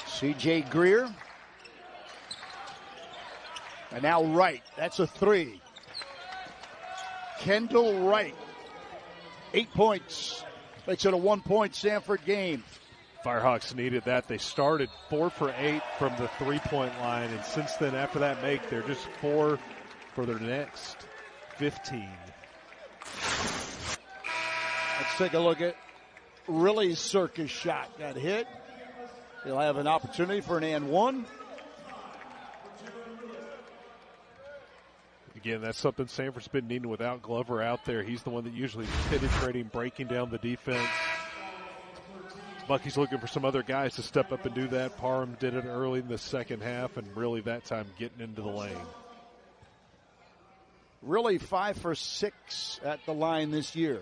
C.J. Greer. And now Wright. That's a 3. Kendall Wright. 8 points. Makes it a 1-point Samford game. Firehawks needed that. They started 4 for 8 from the three-point line, and since then, after that make, they're just 4 for their next 15. Let's take a look at Riley's circus shot. Got hit. He'll have an opportunity for an and one. Again, that's something Samford's been needing without Glover out there. He's the one that usually is penetrating, breaking down the defense. Bucky's looking for some other guys to step up and do that. Parham did it early in the second half, and really that time getting into the lane. Really 5 for 6 at the line this year.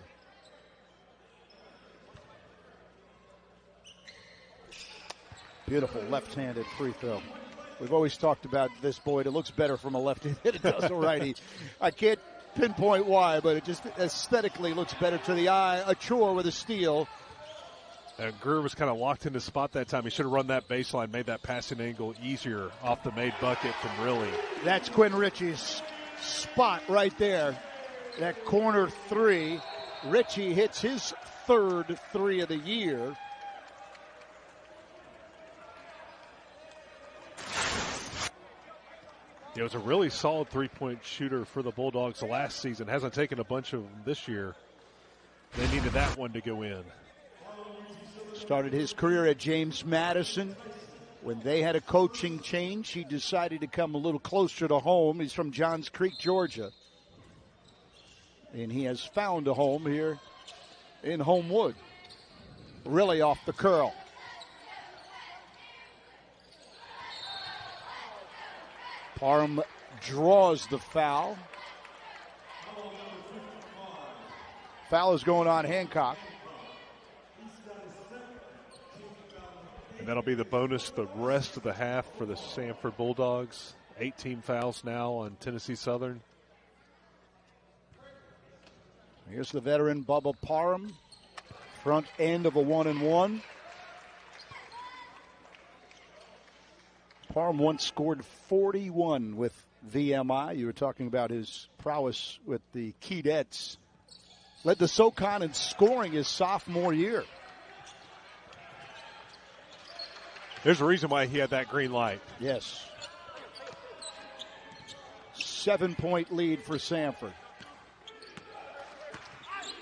Beautiful left-handed free throw. We've always talked about this, Boyd. It looks better from a lefty than it does a righty. I can't pinpoint why, but it just aesthetically looks better to the eye. A chore with a steal. And Greer was kind of locked in his spot that time. He should have run that baseline, made that passing angle easier off the made bucket from Riley. That's Quinn Ritchie's spot right there. That corner three. Ritchie hits his third three of the year. It was a really solid three-point shooter for the Bulldogs last season. Hasn't taken a bunch of them this year. They needed that one to go in. Started his career at James Madison. When they had a coaching change, he decided to come a little closer to home. He's from Johns Creek, Georgia. And he has found a home here in Homewood. Really off the curl. Parham draws the foul. Foul is going on Hancock. And that'll be the bonus the rest of the half for the Samford Bulldogs. 18 fouls now on Tennessee Southern. Here's the veteran Bubba Parham. Front end of a 1-and-1. Parham once scored 41 with VMI. You were talking about his prowess with the Keydets. Led the SoCon in scoring his sophomore year. There's a reason why he had that green light. Yes. 7-point lead for Samford.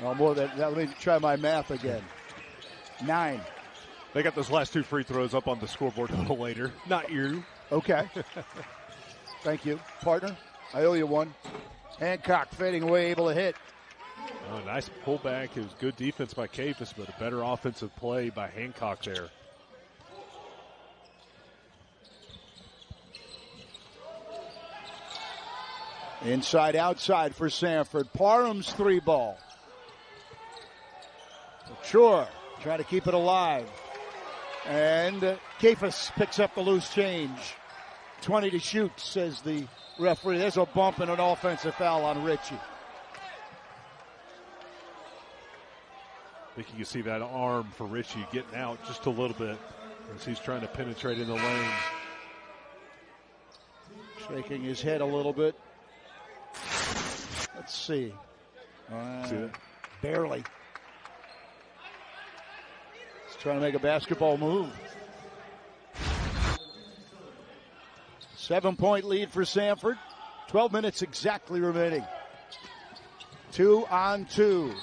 Oh, more than that. Let me try my math again. 9. They got those last 2 free throws up on the scoreboard a little later. Not you. Okay. Thank you, partner. I owe you one. Hancock fading away, able to hit. Oh, nice pullback. It was good defense by Cafus, but a better offensive play by Hancock there. Inside, outside for Samford. Parham's 3 ball. Sure, try to keep it alive. And Cafus picks up the loose change. 20 to shoot, says the referee. There's a bump and an offensive foul on Ritchie. I think you can see that arm for Ritchie getting out just a little bit as he's trying to penetrate in the lane. Shaking his head a little bit. Let's see. See that? Barely. He's trying to make a basketball move. 7-point lead for Samford. 12 minutes exactly remaining. 2-on-2.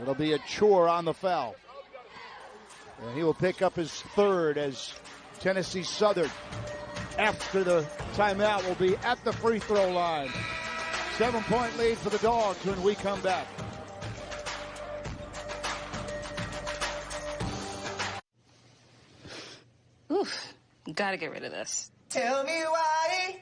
It'll be a chore on the foul. And he will pick up his third as Tennessee Southern, after the timeout, will be at the free throw line. 7-point lead for the Dogs when we come back. Oof, gotta get rid of this. Tell me why.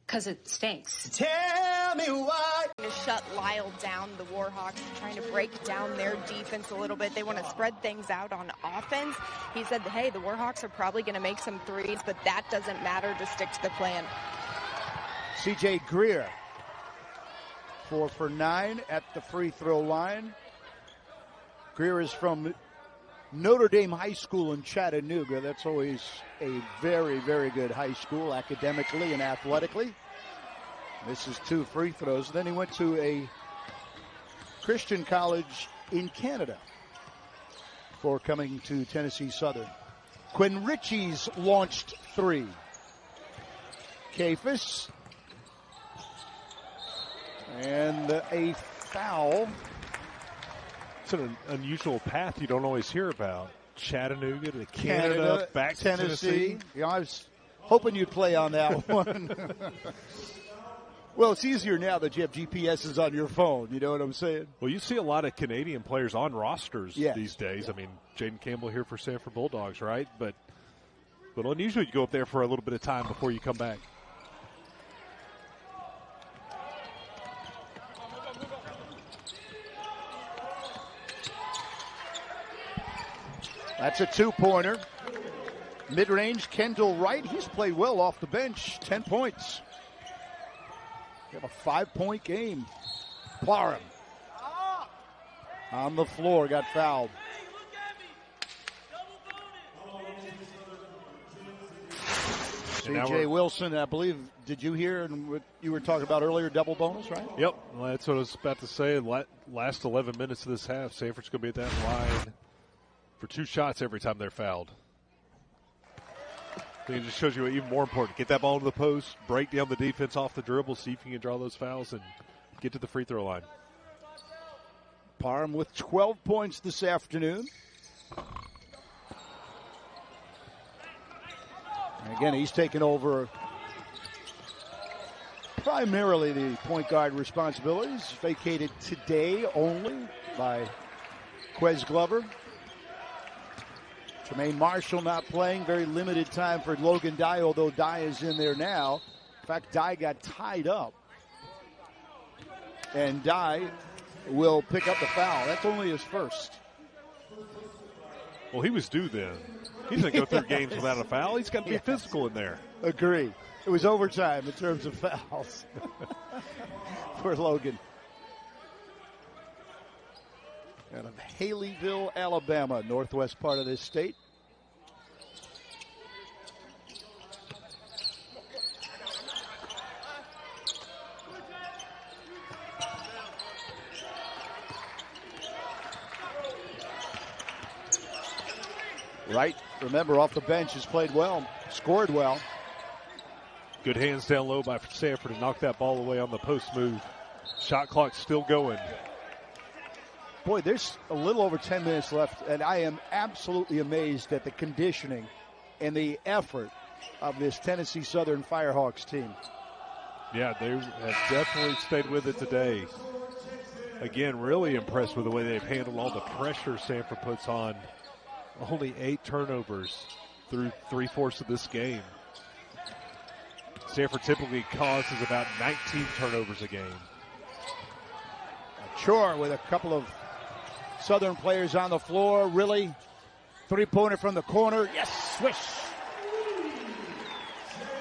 Because it stinks. Tell me why. To shut Lyle down, the Warhawks trying to break down their defense a little bit. They want to spread things out on offense. He said, hey, the Warhawks are probably going to make some threes, but that doesn't matter. Just stick to the plan. C.J. Greer, 4 for 9 at the free throw line. Greer is from Notre Dame High School in Chattanooga. That's always a very, very good high school academically and athletically. This is 2 free throws. Then he went to a Christian college in Canada before coming to Tennessee Southern. Quinn Ritchie's launched 3. Kafis. And a foul. It's an unusual path you don't always hear about. Chattanooga to Canada back to Tennessee. Yeah, I was hoping you'd play on that one. Well, it's easier now that you have GPSs on your phone. You know what I'm saying? Well, you see a lot of Canadian players on rosters these days. Yeah. I mean, Jaden Campbell here for Samford Bulldogs, right? But a little unusual you go up there for a little bit of time before you come back. That's a 2-pointer. Mid-range, Kendall Wright. He's played well off the bench. 10 points. They have a 5-point game. Parham on the floor, got fouled. C.J. Wilson, I believe, did you hear what you were talking about earlier, double bonus, right? Yep, well, that's what I was about to say. Last 11 minutes of this half, Samford's going to be at that line for 2 shots every time they're fouled. I think it just shows you even more important. Get that ball into the post, break down the defense off the dribble, see if you can draw those fouls, and get to the free throw line. Parham with 12 points this afternoon. And again, he's taken over primarily the point guard responsibilities, vacated today only by Quez Glover. Tremaine Marshall not playing, very limited time for Logan Dye, although Dye is in there now. In fact, Dye got tied up. And Dye will pick up the foul. That's only his first. Well, he was due then. He's going to go through games without a foul. He's got to be physical in there. Agree. It was overtime in terms of fouls for Logan. Out of Haleyville, Alabama, northwest part of this state. Wright, remember, off the bench has played well, scored well. Good hands down low by Samford to knock that ball away on the post move. Shot clock still going. Boy, there's a little over 10 minutes left, and I am absolutely amazed at the conditioning and the effort of this Tennessee Southern Firehawks team. Yeah, they have definitely stayed with it today. Again, really impressed with the way they've handled all the pressure Samford puts on. Only 8 turnovers through 3/4 of this game. Samford typically causes about 19 turnovers a game. Chore with a couple of Southern players on the floor. Really, 3-pointer from the corner. Yes, swish.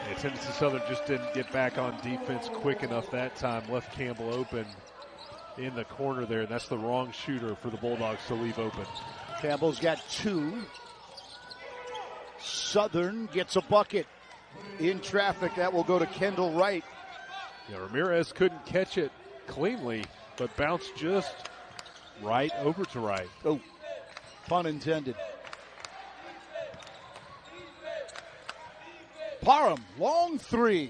Yeah, Tennessee Southern just didn't get back on defense quick enough that time. Left Campbell open in the corner there, and that's the wrong shooter for the Bulldogs to leave open. Campbell's got 2. Southern gets a bucket in traffic. That will go to Kendall Wright. Yeah, Ramirez couldn't catch it cleanly, but bounced just right over to Wright. Oh, pun intended. Parham, long 3.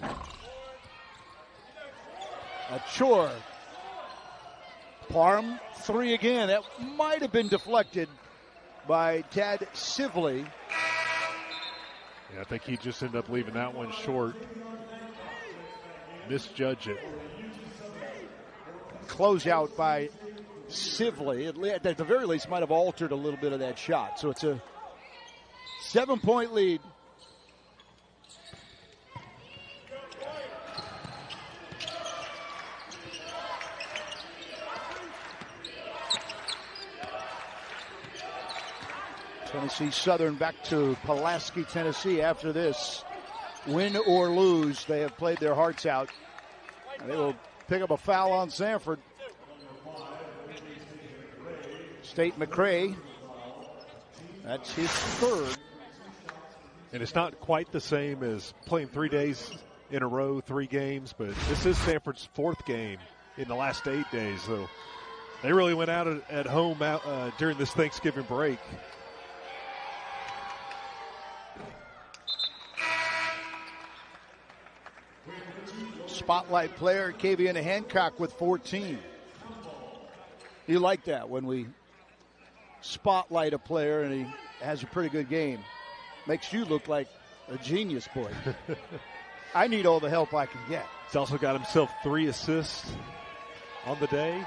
A Chore. Parham, 3 again. That might have been deflected by Tad Sibley. Yeah, I think he just ended up leaving that one short. Misjudged it. Closeout by Sibley. At the very least, might have altered a little bit of that shot. So it's a 7-point lead. Tennessee Southern back to Pulaski, Tennessee after this. Win or lose, they have played their hearts out. They will pick up a foul on Samford. State McCray. That's his 3rd. And it's not quite the same as playing 3 days in a row, 3 games, but this is Samford's 4th game in the last 8 days. So They really went out at home during this Thanksgiving break. Spotlight player, Kavian Hancock with 14. You like that when we spotlight a player and he has a pretty good game. Makes you look like a genius, boy. I need all the help I can get. He's also got himself 3 assists on the day.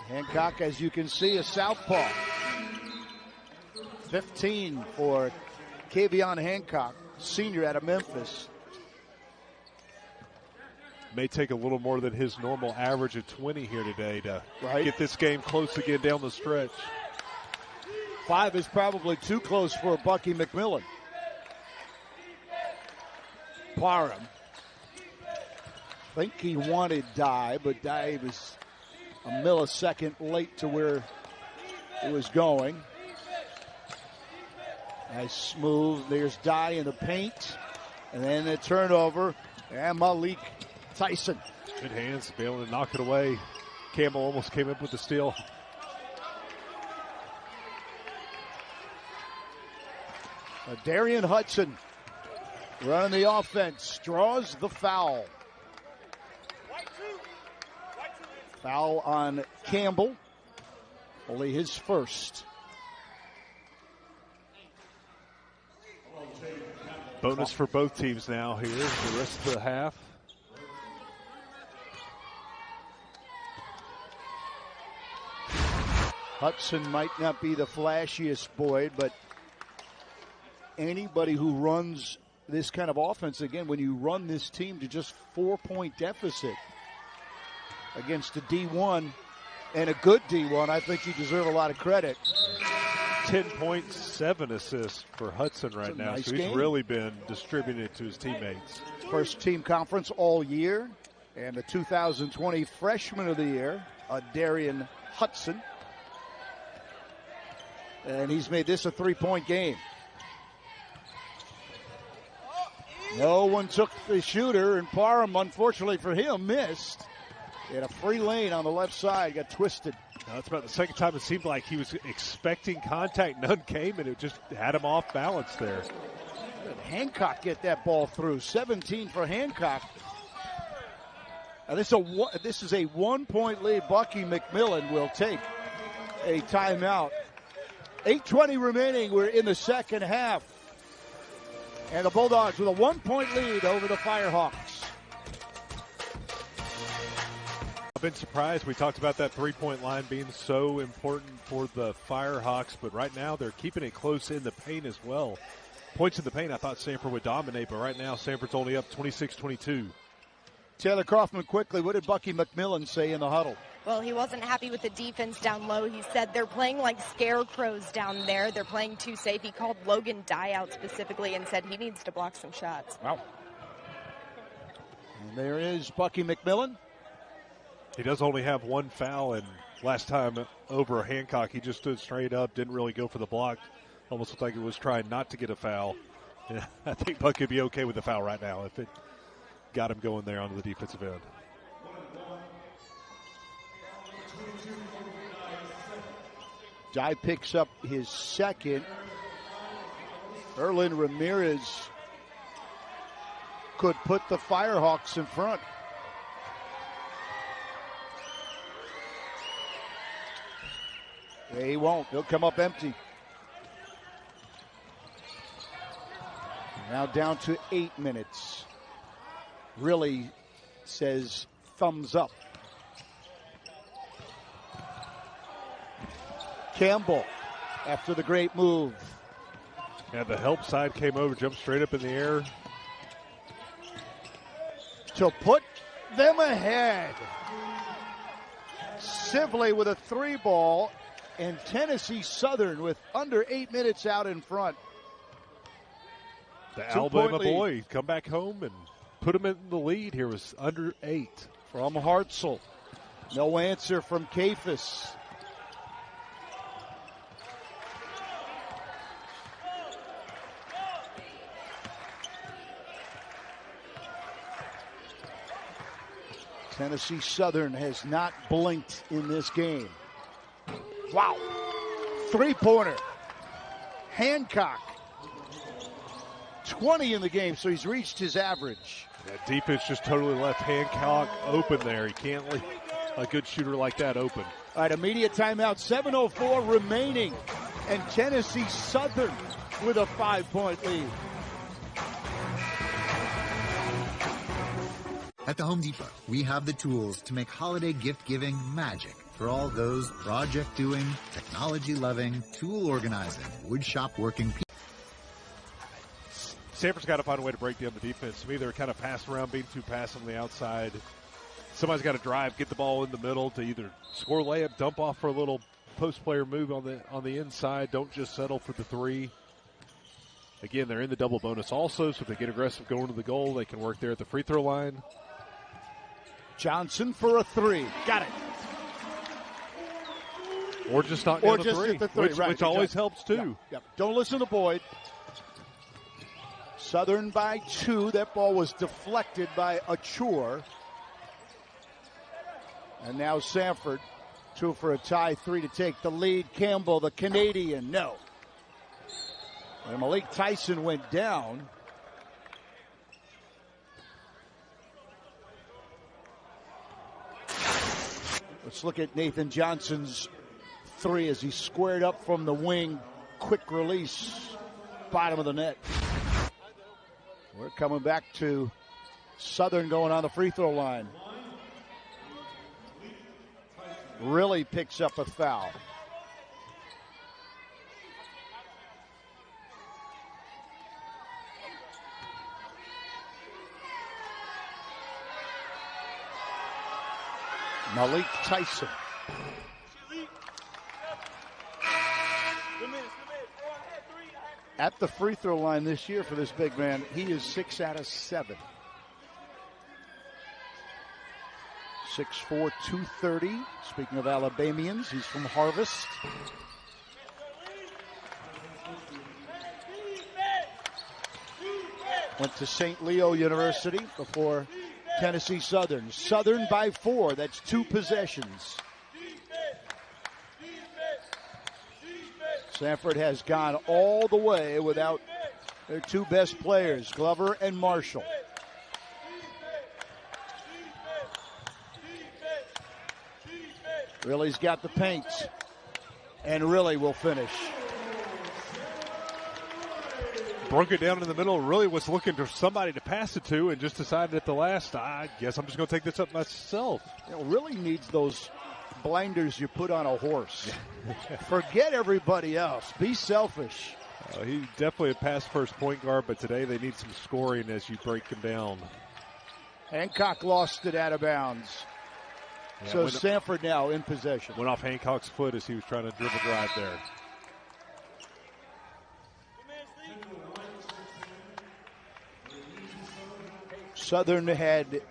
Hancock, as you can see, a southpaw. 15 for Kavion Hancock, senior out of Memphis. May take a little more than his normal average of 20 here today to Right. get this game close again down the stretch. 5 is probably too close for Bucky McMillan. Parham. I think he wanted Dye, but Dye was a millisecond late to where it was going. Nice move. There's Dye in the paint. And then a turnover. And Malik Tyson. Good hands to be able to knock it away. Campbell almost came up with the steal. Adarion Hudson running the offense. Draws the foul. Foul on Campbell. Only his first. Bonus for both teams now here. The rest of the half. Hudson might not be the flashiest boy, but anybody who runs this kind of offense, again, when you run this team to just 4-point deficit against a D1 and a good D1, I think you deserve a lot of credit. 10.7 assists for Hudson right now. Nice So he's game. really been distributing it to his teammates. First team conference all year, and the 2020 Freshman of the Year, Adarion Hudson. And he's made this a 3-point game. No one took the shooter, and Parham, unfortunately for him, missed. He had a free lane on the left side, got twisted. Now, it's about the second time it seemed like he was expecting contact. None came, and it just had him off balance there. Did Hancock get that ball through? 17 for Hancock. Now this is a 1-point lead. Bucky McMillan will take a timeout. 8:20 remaining. We're in the second half. And the Bulldogs with a 1-point lead over the Firehawks. I've been surprised. We talked about that three-point line being so important for the Firehawks, but right now they're keeping it close in the paint as well. Points in the paint, I thought Samford would dominate, but right now Samford's only up 26-22. Taylor Kaufman quickly. What did Bucky McMillan say in the huddle? Well, he wasn't happy with the defense down low. He said they're playing like scarecrows down there. They're playing too safe. He called Logan Dye out specifically and said he needs to block some shots. Wow. And there is Bucky McMillan. He does only have one foul, and last time over Hancock, he just stood straight up, didn't really go for the block. Almost looked like he was trying not to get a foul. Yeah, I think Buck could be okay with the foul right now if it got him going there onto the defensive end. Dye picks up his second. Erlin Ramirez could put the Firehawks in front. He won't. He'll come up empty. Now down to 8 minutes. Really says thumbs up. Campbell after the great move. Yeah, the help side came over, jumped straight up in the air. To put them ahead. Sibley with a 3-ball, and Tennessee Southern with under 8 minutes out in front. The 2-point Alabama lead. boy come back home and put him in the lead here. Was under 8 From Hartzell. No answer from Kafis. Tennessee Southern has not blinked in this game. Wow. Three-pointer. Hancock. 20 in the game, so he's reached his average. That defense just totally left Hancock open there. He can't leave a good shooter like that open. All right, immediate timeout, 7:04 remaining. And Tennessee Southern with a 5-point lead. At the Home Depot, we have the tools to make holiday gift-giving magic for all those project-doing, technology-loving, tool-organizing, woodshop-working people. Samford's got to find a way to break down the defense. To me, they're kind of passing around, being too passive on the outside. Somebody's got to drive, get the ball in the middle to either score layup, dump off for a little post-player move on the inside. Don't just settle for the three. Again, they're in the double bonus also, so if they get aggressive going to the goal, they can work there at the free throw line. Johnson for a three. Got it. Or just not down the three, at the three. which always helps too. Yep. Don't listen to Boyd. Southern by 2. That ball was deflected by Achur. And now Samford, 2 for a tie, 3 to take the lead. Campbell, the Canadian, no. And Malik Tyson went down. Let's look at Nathan Johnson's 3 as he squared up from the wing. Quick release, bottom of the net. We're coming back to Southern going on the free throw line. Really picks up a foul. Malik Tyson. At the free throw line this year for this big man, he is 6 out of 7. 6'4", 230. Speaking of Alabamians, he's from Harvest. Went to St. Leo University before Tennessee Southern. Southern by 4. That's 2 possessions. Samford has gone all the way without their 2 best players, Glover and Marshall. Really's got the paint, and Really will finish. Broke it down in the middle. Really was looking for somebody to pass it to and just decided at the last, I guess I'm just going to take this up myself. Really needs those blinders you put on a horse. Forget everybody else. Be selfish. He definitely a pass-first point guard, but today they need some scoring as you break him down. Hancock lost it out of bounds. Yeah, so Samford now in possession. Went off Hancock's foot as he was trying to dribble drive there. Southern had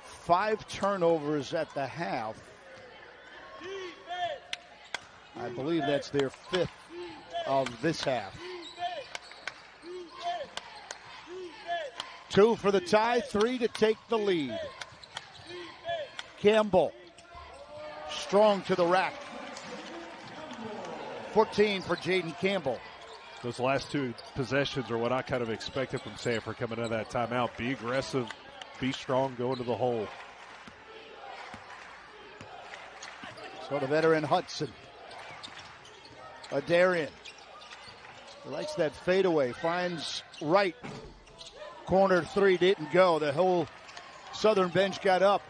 5 turnovers at the half. I believe that's their 5th of this half. 2 for the tie, 3 to take the lead. Campbell, strong to the rack. 14 for Jaden Campbell. Those last 2 possessions are what I kind of expected from Samford coming out of that timeout. Be aggressive, be strong, go into the hole. So the veteran Hudson. Adarion. He likes that fadeaway. Finds Wright. Corner 3 didn't go. The whole Southern bench got up.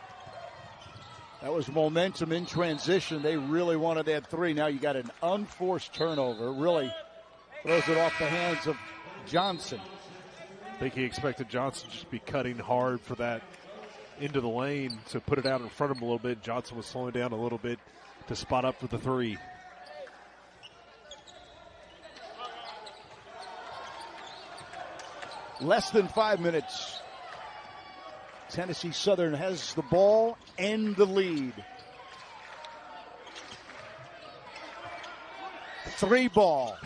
That was momentum in transition. They really wanted that 3. Now you got an unforced turnover. Really throws it off the hands of Johnson. I think he expected Johnson to just be cutting hard for that into the lane to put it out in front of him a little bit. Johnson was slowing down a little bit to spot up for the 3. Less than 5 minutes. Tennessee Southern has the ball and the lead. 3 ball.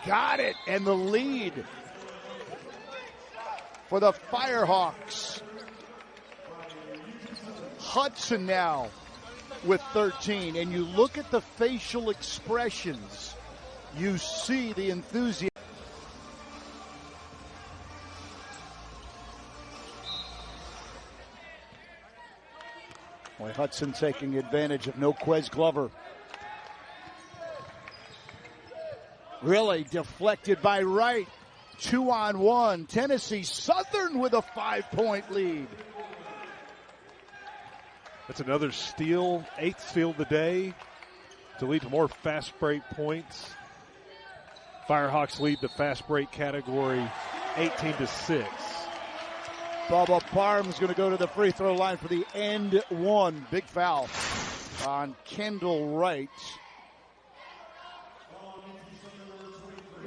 Got it. And the lead for the Firehawks. Hudson now with 13. And you look at the facial expressions, you see the enthusiasm. Boy, Hudson taking advantage of no Quez Glover. Really deflected by Wright. 2-on-1. Tennessee Southern with a 5-point lead. That's another steal, 8th steal of the day to lead to more fast break points. Firehawks lead the fast break category 18-6. Bubba Parham's going to go to the free throw line for the end one. Big foul on Kendall Wright.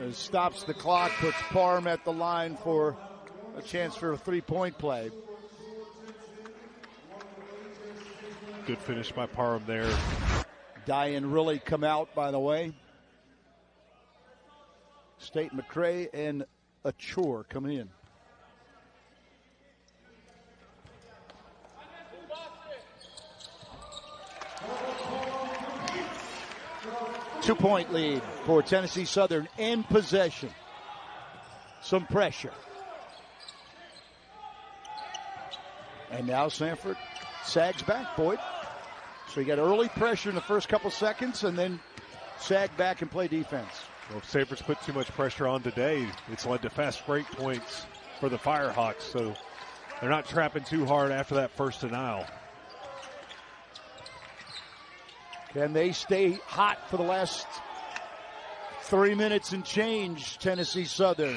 It stops the clock, puts Parham at the line for a chance for a 3-point play. Good finish by Parham there. Diane really come out, by the way. State McCray and Achor coming in. Two-point lead for Tennessee Southern in possession. Some pressure. And now Samford sags back, Boyd. So you got early pressure in the first couple seconds and then sag back and play defense. Well, if Samford's put too much pressure on today, it's led to fast break points for the Firehawks. So they're not trapping too hard after that first denial. Can they stay hot for the last 3 minutes and change, Tennessee Southern?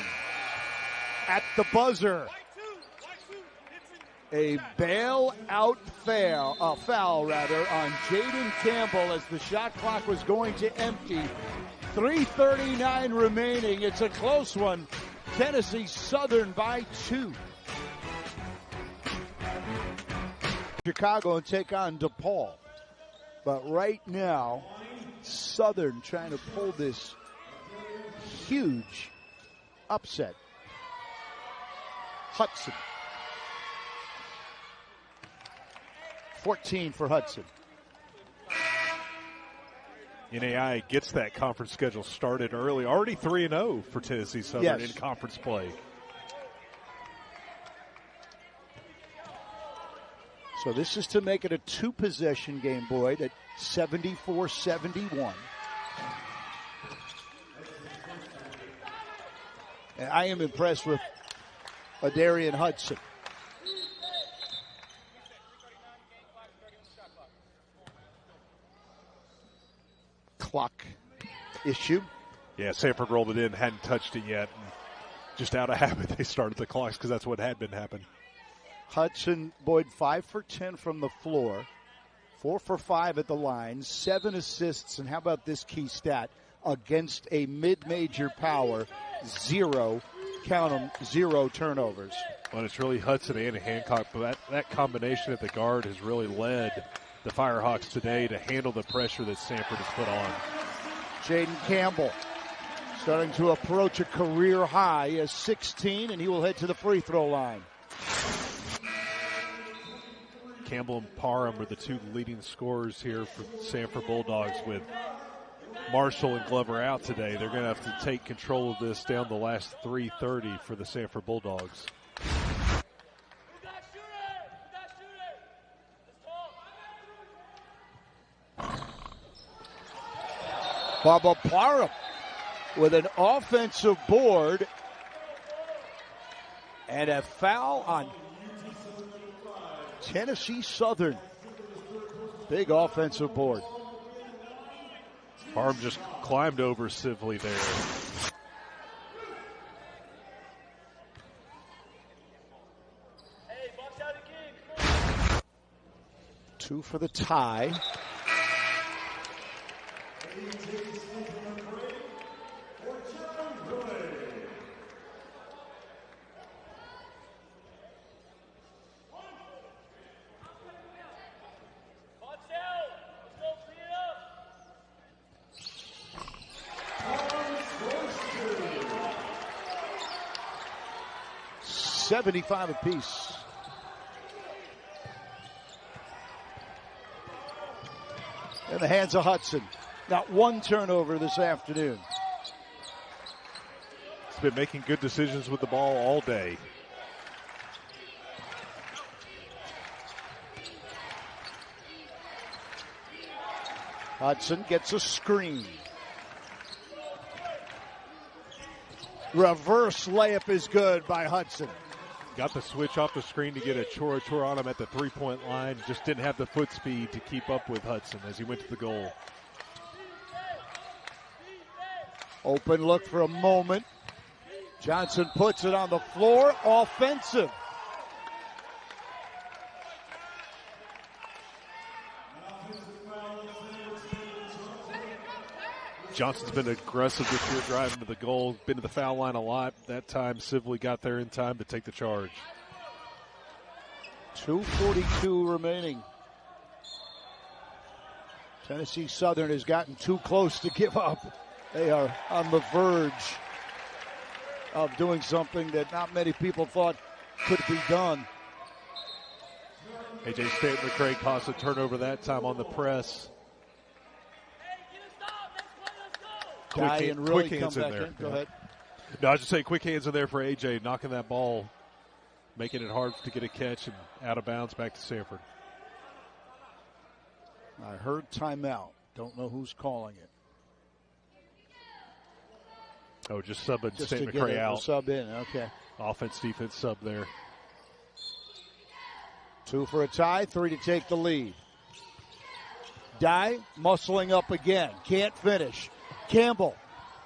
At the buzzer. A bail-out foul on Jaden Campbell as the shot clock was going to empty. 3:39 remaining. It's a close one. Tennessee Southern by 2. Chicago and take on DePaul. But right now, Southern trying to pull this huge upset. Hudson. 14 for Hudson. NAI gets that conference schedule started early. Already 3-0 for Tennessee Southern Yes. in conference play. So this is to make it a 2-possession game, Boyd, at 74-71. And I am impressed with Adarion Hudson. Clock issue. Yeah, Samford rolled it in, hadn't touched it yet. And just out of habit, they started the clocks because that's what had been happening. Hudson, Boyd, 5 for 10 from the floor, 4 for 5 at the line, 7 assists, and how about this key stat? Against a mid-major power, 0, count them, 0 turnovers. Well, it's really Hudson and Hancock, but that combination at the guard has really led the Firehawks today to handle the pressure that Samford has put on. Jaden Campbell starting to approach a career high. He has 16, and he will head to the free throw line. Campbell and Parham are the two leading scorers here for Samford Bulldogs. With Marshall and Glover out today, they're going to have to take control of this down the last 3:30 for the Samford Bulldogs. Bubba Parham with an offensive board and a foul on Tennessee Southern. Big offensive board. Parham just climbed over Sibley there. Two for the tie. $75 apiece. the hands of Hudson. Got one turnover this afternoon. He's been making good decisions with the ball all day. Hudson gets a screen. Reverse layup is good by Hudson. Got the switch off the screen to get a chore on him at the three-point line. Just didn't have the foot speed to keep up with Hudson as he went to the goal. Open look for a moment. Johnson puts it on the floor. Offensive. Johnson's been aggressive this year, driving to the goal, been to the foul line a lot. That time, Sibley got there in time to take the charge. 2:42 remaining. Tennessee Southern has gotten too close to give up. They are on the verge of doing something that not many people thought could be done. A.J. Stanton-McCray caused a turnover that time on the press. Guy and really quick come hands in back there. in. Go ahead. No, I was just saying, quick hands in there for A.J., knocking that ball, making it hard to get a catch and out of bounds back to Samford. I heard timeout. Don't know who's calling it. Oh, just subbing Just Stanton to get McCray out. Sub in, okay. Offense, defense sub there. 2 for a tie, 3 to take the lead. Dye muscling up again. Can't finish. Campbell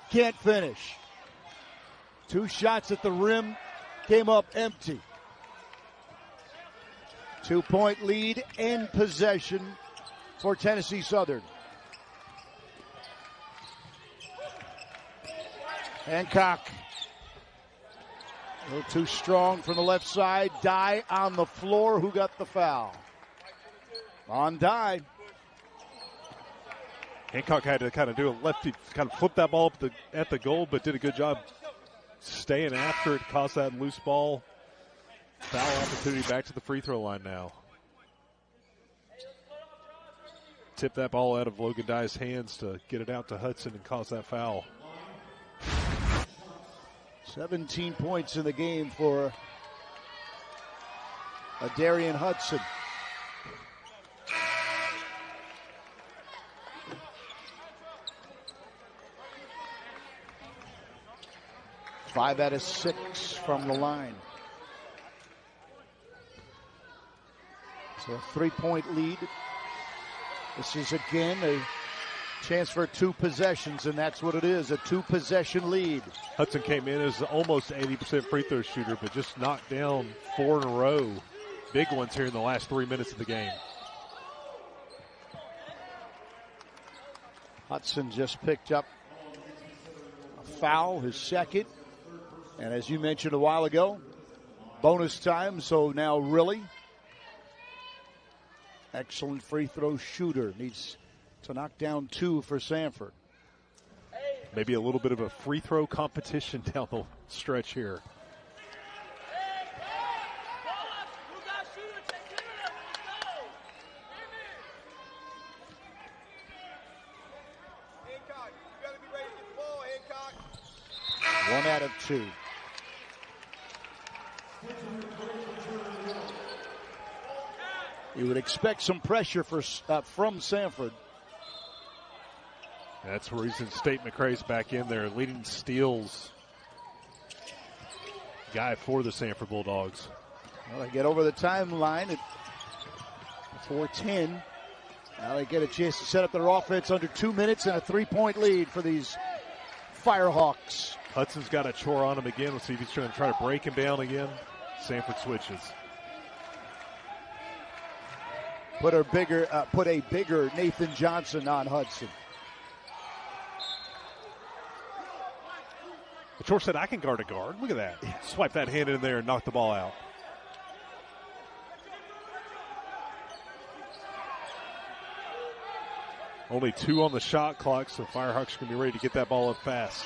can't finish. 2 shots at the rim. Came up empty. 2-point lead and possession for Tennessee Southern. Hancock. A little too strong from the left side. Dye on the floor. Who got the foul? On Dye. Hancock had to kind of do a lefty, kind of flip that ball up at the goal, but did a good job staying after it, caused that loose ball. Foul opportunity back to the free throw line now. Tip that ball out of Logan Dye's hands to get it out to Hudson and cause that foul. 17 points in the game for Adarion Hudson. Five out of 6 from the line. So a 3-point lead. This is again a chance for 2 possessions, and that's what it is, a 2-possession lead. Hudson came in as almost 80% free throw shooter, but just knocked down 4 in a row. Big ones here in the last 3 minutes of the game. Hudson just picked up a foul, his second. And as you mentioned a while ago, bonus time, so now really excellent free throw shooter. Needs to knock down 2 for Samford. Maybe a little bit of a free throw competition down the stretch here. Hancock, you gotta be ready to get the ball, Hancock. 1 out of 2. You would expect some pressure from Samford. That's the reason State McCray's back in there, leading steals guy for the Samford Bulldogs. Well, they get over the timeline at 4:10. Now they get a chance to set up their offense under 2 minutes and a 3-point lead for these Firehawks. Hudson's got a chore on him again. Let's see if he's trying to break him down again. Samford switches. Put a bigger Nathan Johnson on Hudson. The Chore said, I can guard a guard. Look at that. Swipe that hand in there and knock the ball out. Only 2 on the shot clock, so Firehawks can be ready to get that ball up fast.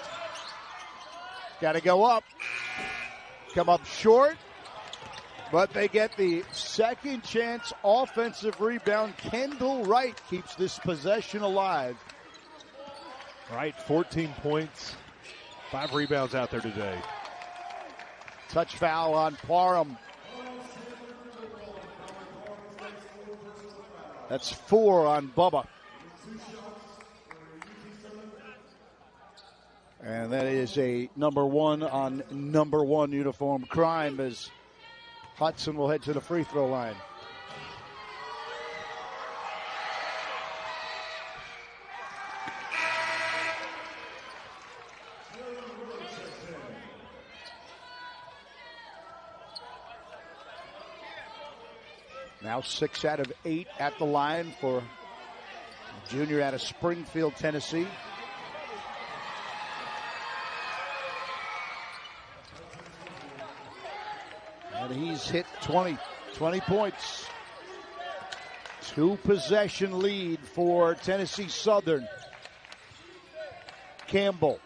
Got to go up. Come up short. But they get the second chance offensive rebound. Kendall Wright keeps this possession alive. Wright, 14 points, 5 rebounds out there today. Touch foul on Parham. That's 4 on Bubba. And that is a number 1 on number 1 uniform crime as Hudson will head to the free throw line. Now 6 out of 8 at the line for a junior out of Springfield, Tennessee. And he's hit 20 points. 2-possession lead for Tennessee Southern. Campbell.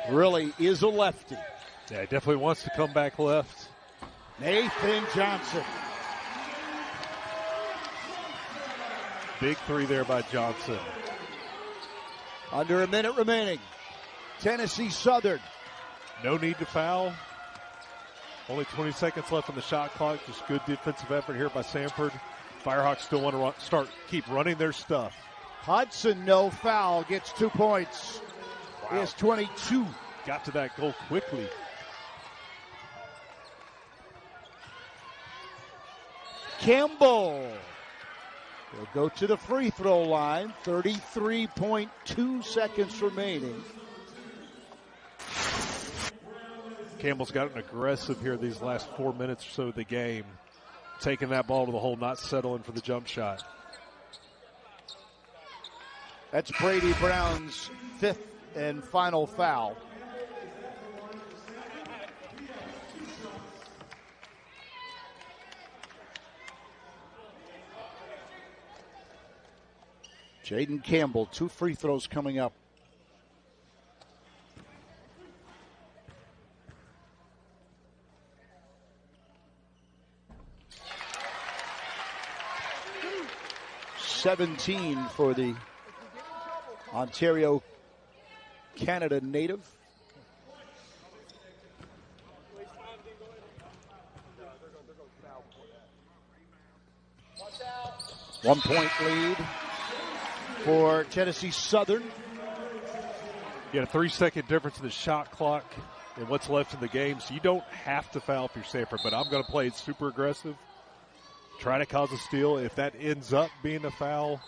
Really is a lefty. Yeah, he definitely wants to come back left. Nathan Johnson. Big 3 there by Johnson. Under a minute remaining. Tennessee Southern. No need to foul. Only 20 seconds left on the shot clock. Just good defensive effort here by Samford. Firehawks still want to keep running their stuff. Hudson, no foul, gets 2 points. Wow. He has 22. Got to that goal quickly. Campbell will go to the free throw line. 33.2 seconds remaining. Campbell's gotten aggressive here these last 4 minutes or so of the game. Taking that ball to the hole, not settling for the jump shot. That's Brady Brown's 5th and final foul. Jaden Campbell, 2 free throws coming up. $17 for the Ontario, Canada native. One-point lead for Tennessee Southern. You got a 3-second difference in the shot clock and what's left in the game, so you don't have to foul if you're Samford, but I'm going to play it super aggressive. Try to cause a steal. If that ends up being a foul,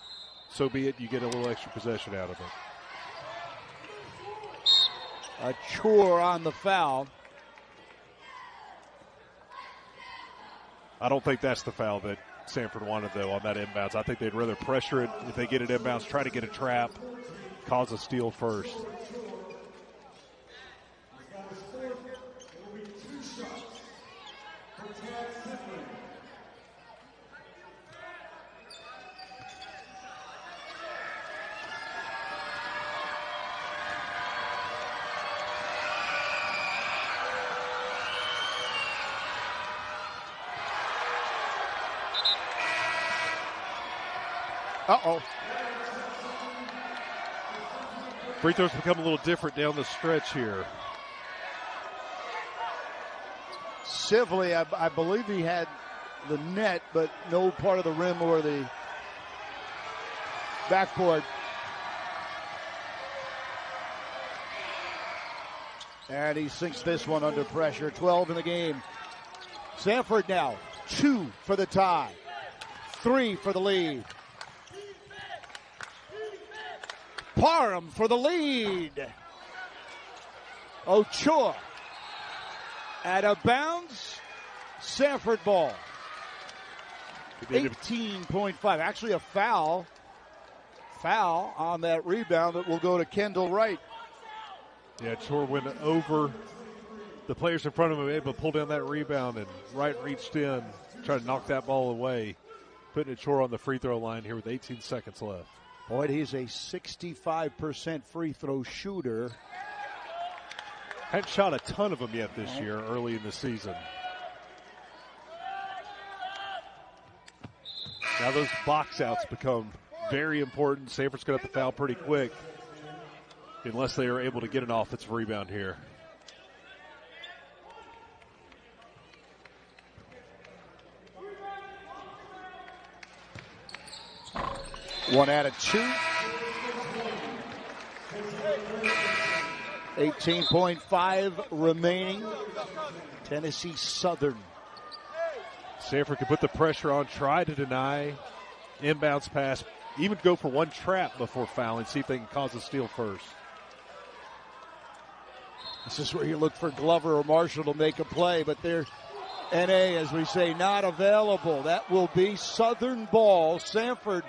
so be it. You get a little extra possession out of it. A chore on the foul. I don't think that's the foul that Samford wanted, though, on that inbounds. I think they'd rather pressure it if they get it inbounds, try to get a trap, cause a steal first. Uh-oh. Free throws become a little different down the stretch here. Sibley, I believe he had the net, but no part of the rim or the backboard. And he sinks this one under pressure. 12 in the game. Samford now 2 for the tie, 3 for the lead. Parham for the lead. Ochoa out of bounds. Samford ball. 18.5. Actually a foul. Foul on that rebound that will go to Kendall Wright. Yeah, Chore went over the players in front of him, able to pull down that rebound, and Wright reached in, tried to knock that ball away. Putting a Chore on the free throw line here with 18 seconds left. Boyd, he's a 65% free throw shooter. Hadn't shot a ton of them yet this year, early in the season. Now those box outs become very important. Samford's going to have to foul pretty quick unless they are able to get an offensive rebound here. One out of two. 18.5 remaining. Tennessee Southern. Samford can put the pressure on, try to deny, inbounds pass, even go for one trap before fouling, see if they can cause a steal first. This is where you look for Glover or Marshall to make a play, but they're NA, as we say, not available. That will be Southern ball. Samford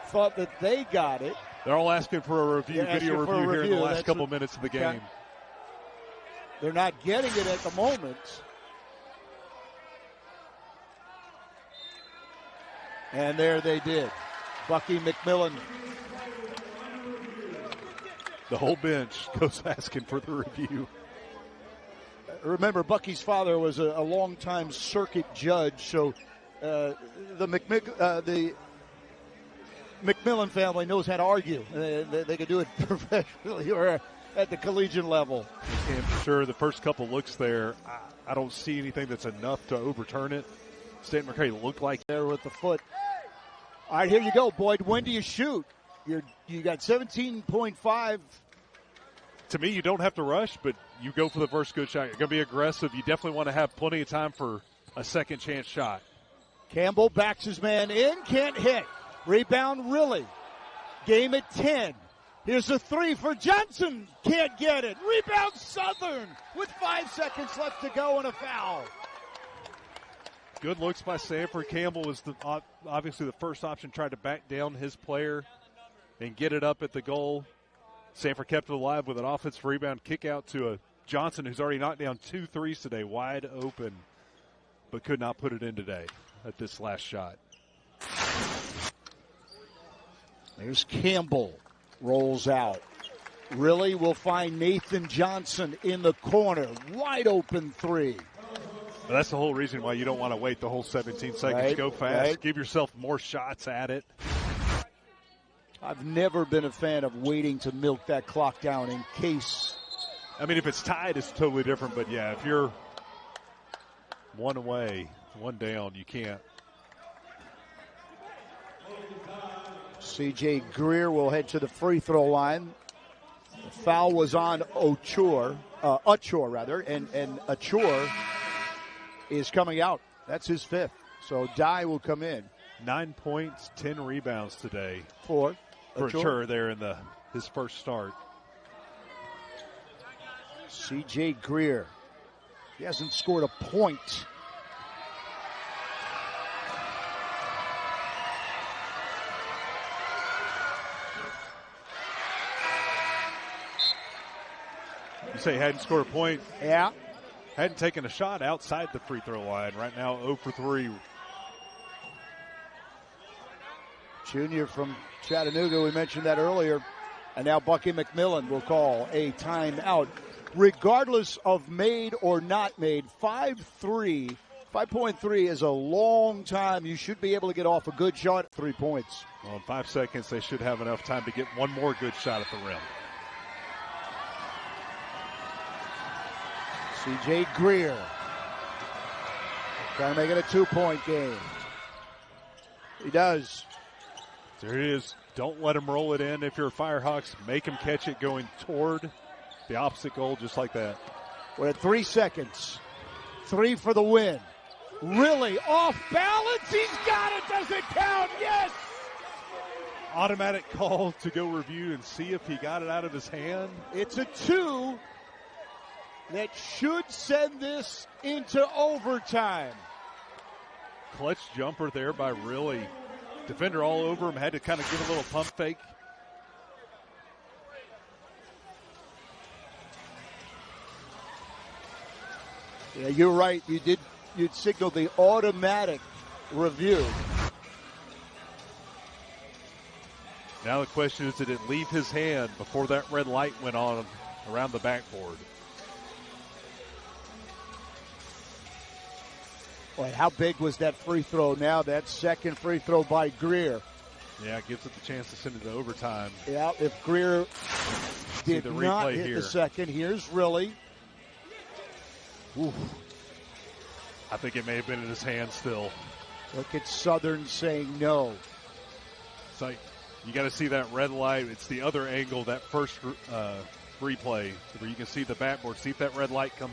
thought that they got it. They're all asking for a review, video review here in the last couple minutes of the game. They're not getting it at the moment. And there they did. Bucky McMillan. The whole bench goes asking for the review. Remember, Bucky's father was a longtime circuit judge, so the McMillan family knows how to argue. They can do it professionally or at the collegiate level. And for sure, the first couple looks there, I don't see anything that's enough to overturn it. Stanton McCray looked like there with the foot. All right, here you go, Boyd. When do you shoot? You got 17.5. To me, you don't have to rush, but you go for the first good shot. You're going to be aggressive. You definitely want to have plenty of time for a second chance shot. Campbell backs his man in, can't hit. Rebound, really. Game at 10. Here's a three for Johnson. Can't get it. Rebound, Southern with 5 seconds left to go and a foul. Good looks by Samford. Campbell was obviously the first option, tried to back down his player and get it up at the goal. Samford kept it alive with an offensive rebound, kick out to a Johnson who's already knocked down 2 threes today, wide open, but could not put it in today at this last shot. There's Campbell, rolls out. Really will find Nathan Johnson in the corner, wide open three. Well, that's the whole reason why you don't want to wait the whole 17 seconds. Right, go fast, right. Give yourself more shots at it. I've never been a fan of waiting to milk that clock down in case. I mean, if it's tied, it's totally different. But, yeah, if you're one away, one down, you can't. C.J. Greer will head to the free throw line. The foul was on Achor, and Achor is coming out. That's his 5th. So Dye will come in. 9 points, 10 rebounds today for Achor there in his first start. C.J. Greer. He hasn't scored a point. You say hadn't scored a point? Yeah. Hadn't taken a shot outside the free throw line. Right now 0 for 3. Junior from Chattanooga, we mentioned that earlier. And now Bucky McMillan will call a timeout. Regardless of made or not made, 5.3 is a long time. You should be able to get off a good shot at 3 points. Well, in 5 seconds, they should have enough time to get one more good shot at the rim. C.J. Greer trying to make it a 2-point game. He does. There he is. Don't let him roll it in. If you're Firehawks, make him catch it going toward the opposite goal just like that. We're at 3 seconds. 3 for the win. Really off balance. He's got it. Does it count? Yes. Automatic call to go review and see if he got it out of his hand. It's a 2 that should send this into overtime. Clutch jumper there by really. Defender all over him. Had to kind of give a little pump fake. Yeah, you're right. You'd signal the automatic review. Now the question is, did it leave his hand before that red light went on around the backboard? Boy, how big was that free throw now? That second free throw by Greer. Yeah, it gives it the chance to send it to overtime. Yeah, if Greer did the not replay hit here. the second, here's Riley. Oof. I think it may have been in his hand still. Look at Southern saying no. It's like, you got to see that red light. It's the other angle, that first replay, where you can see the backboard. See if that red light comes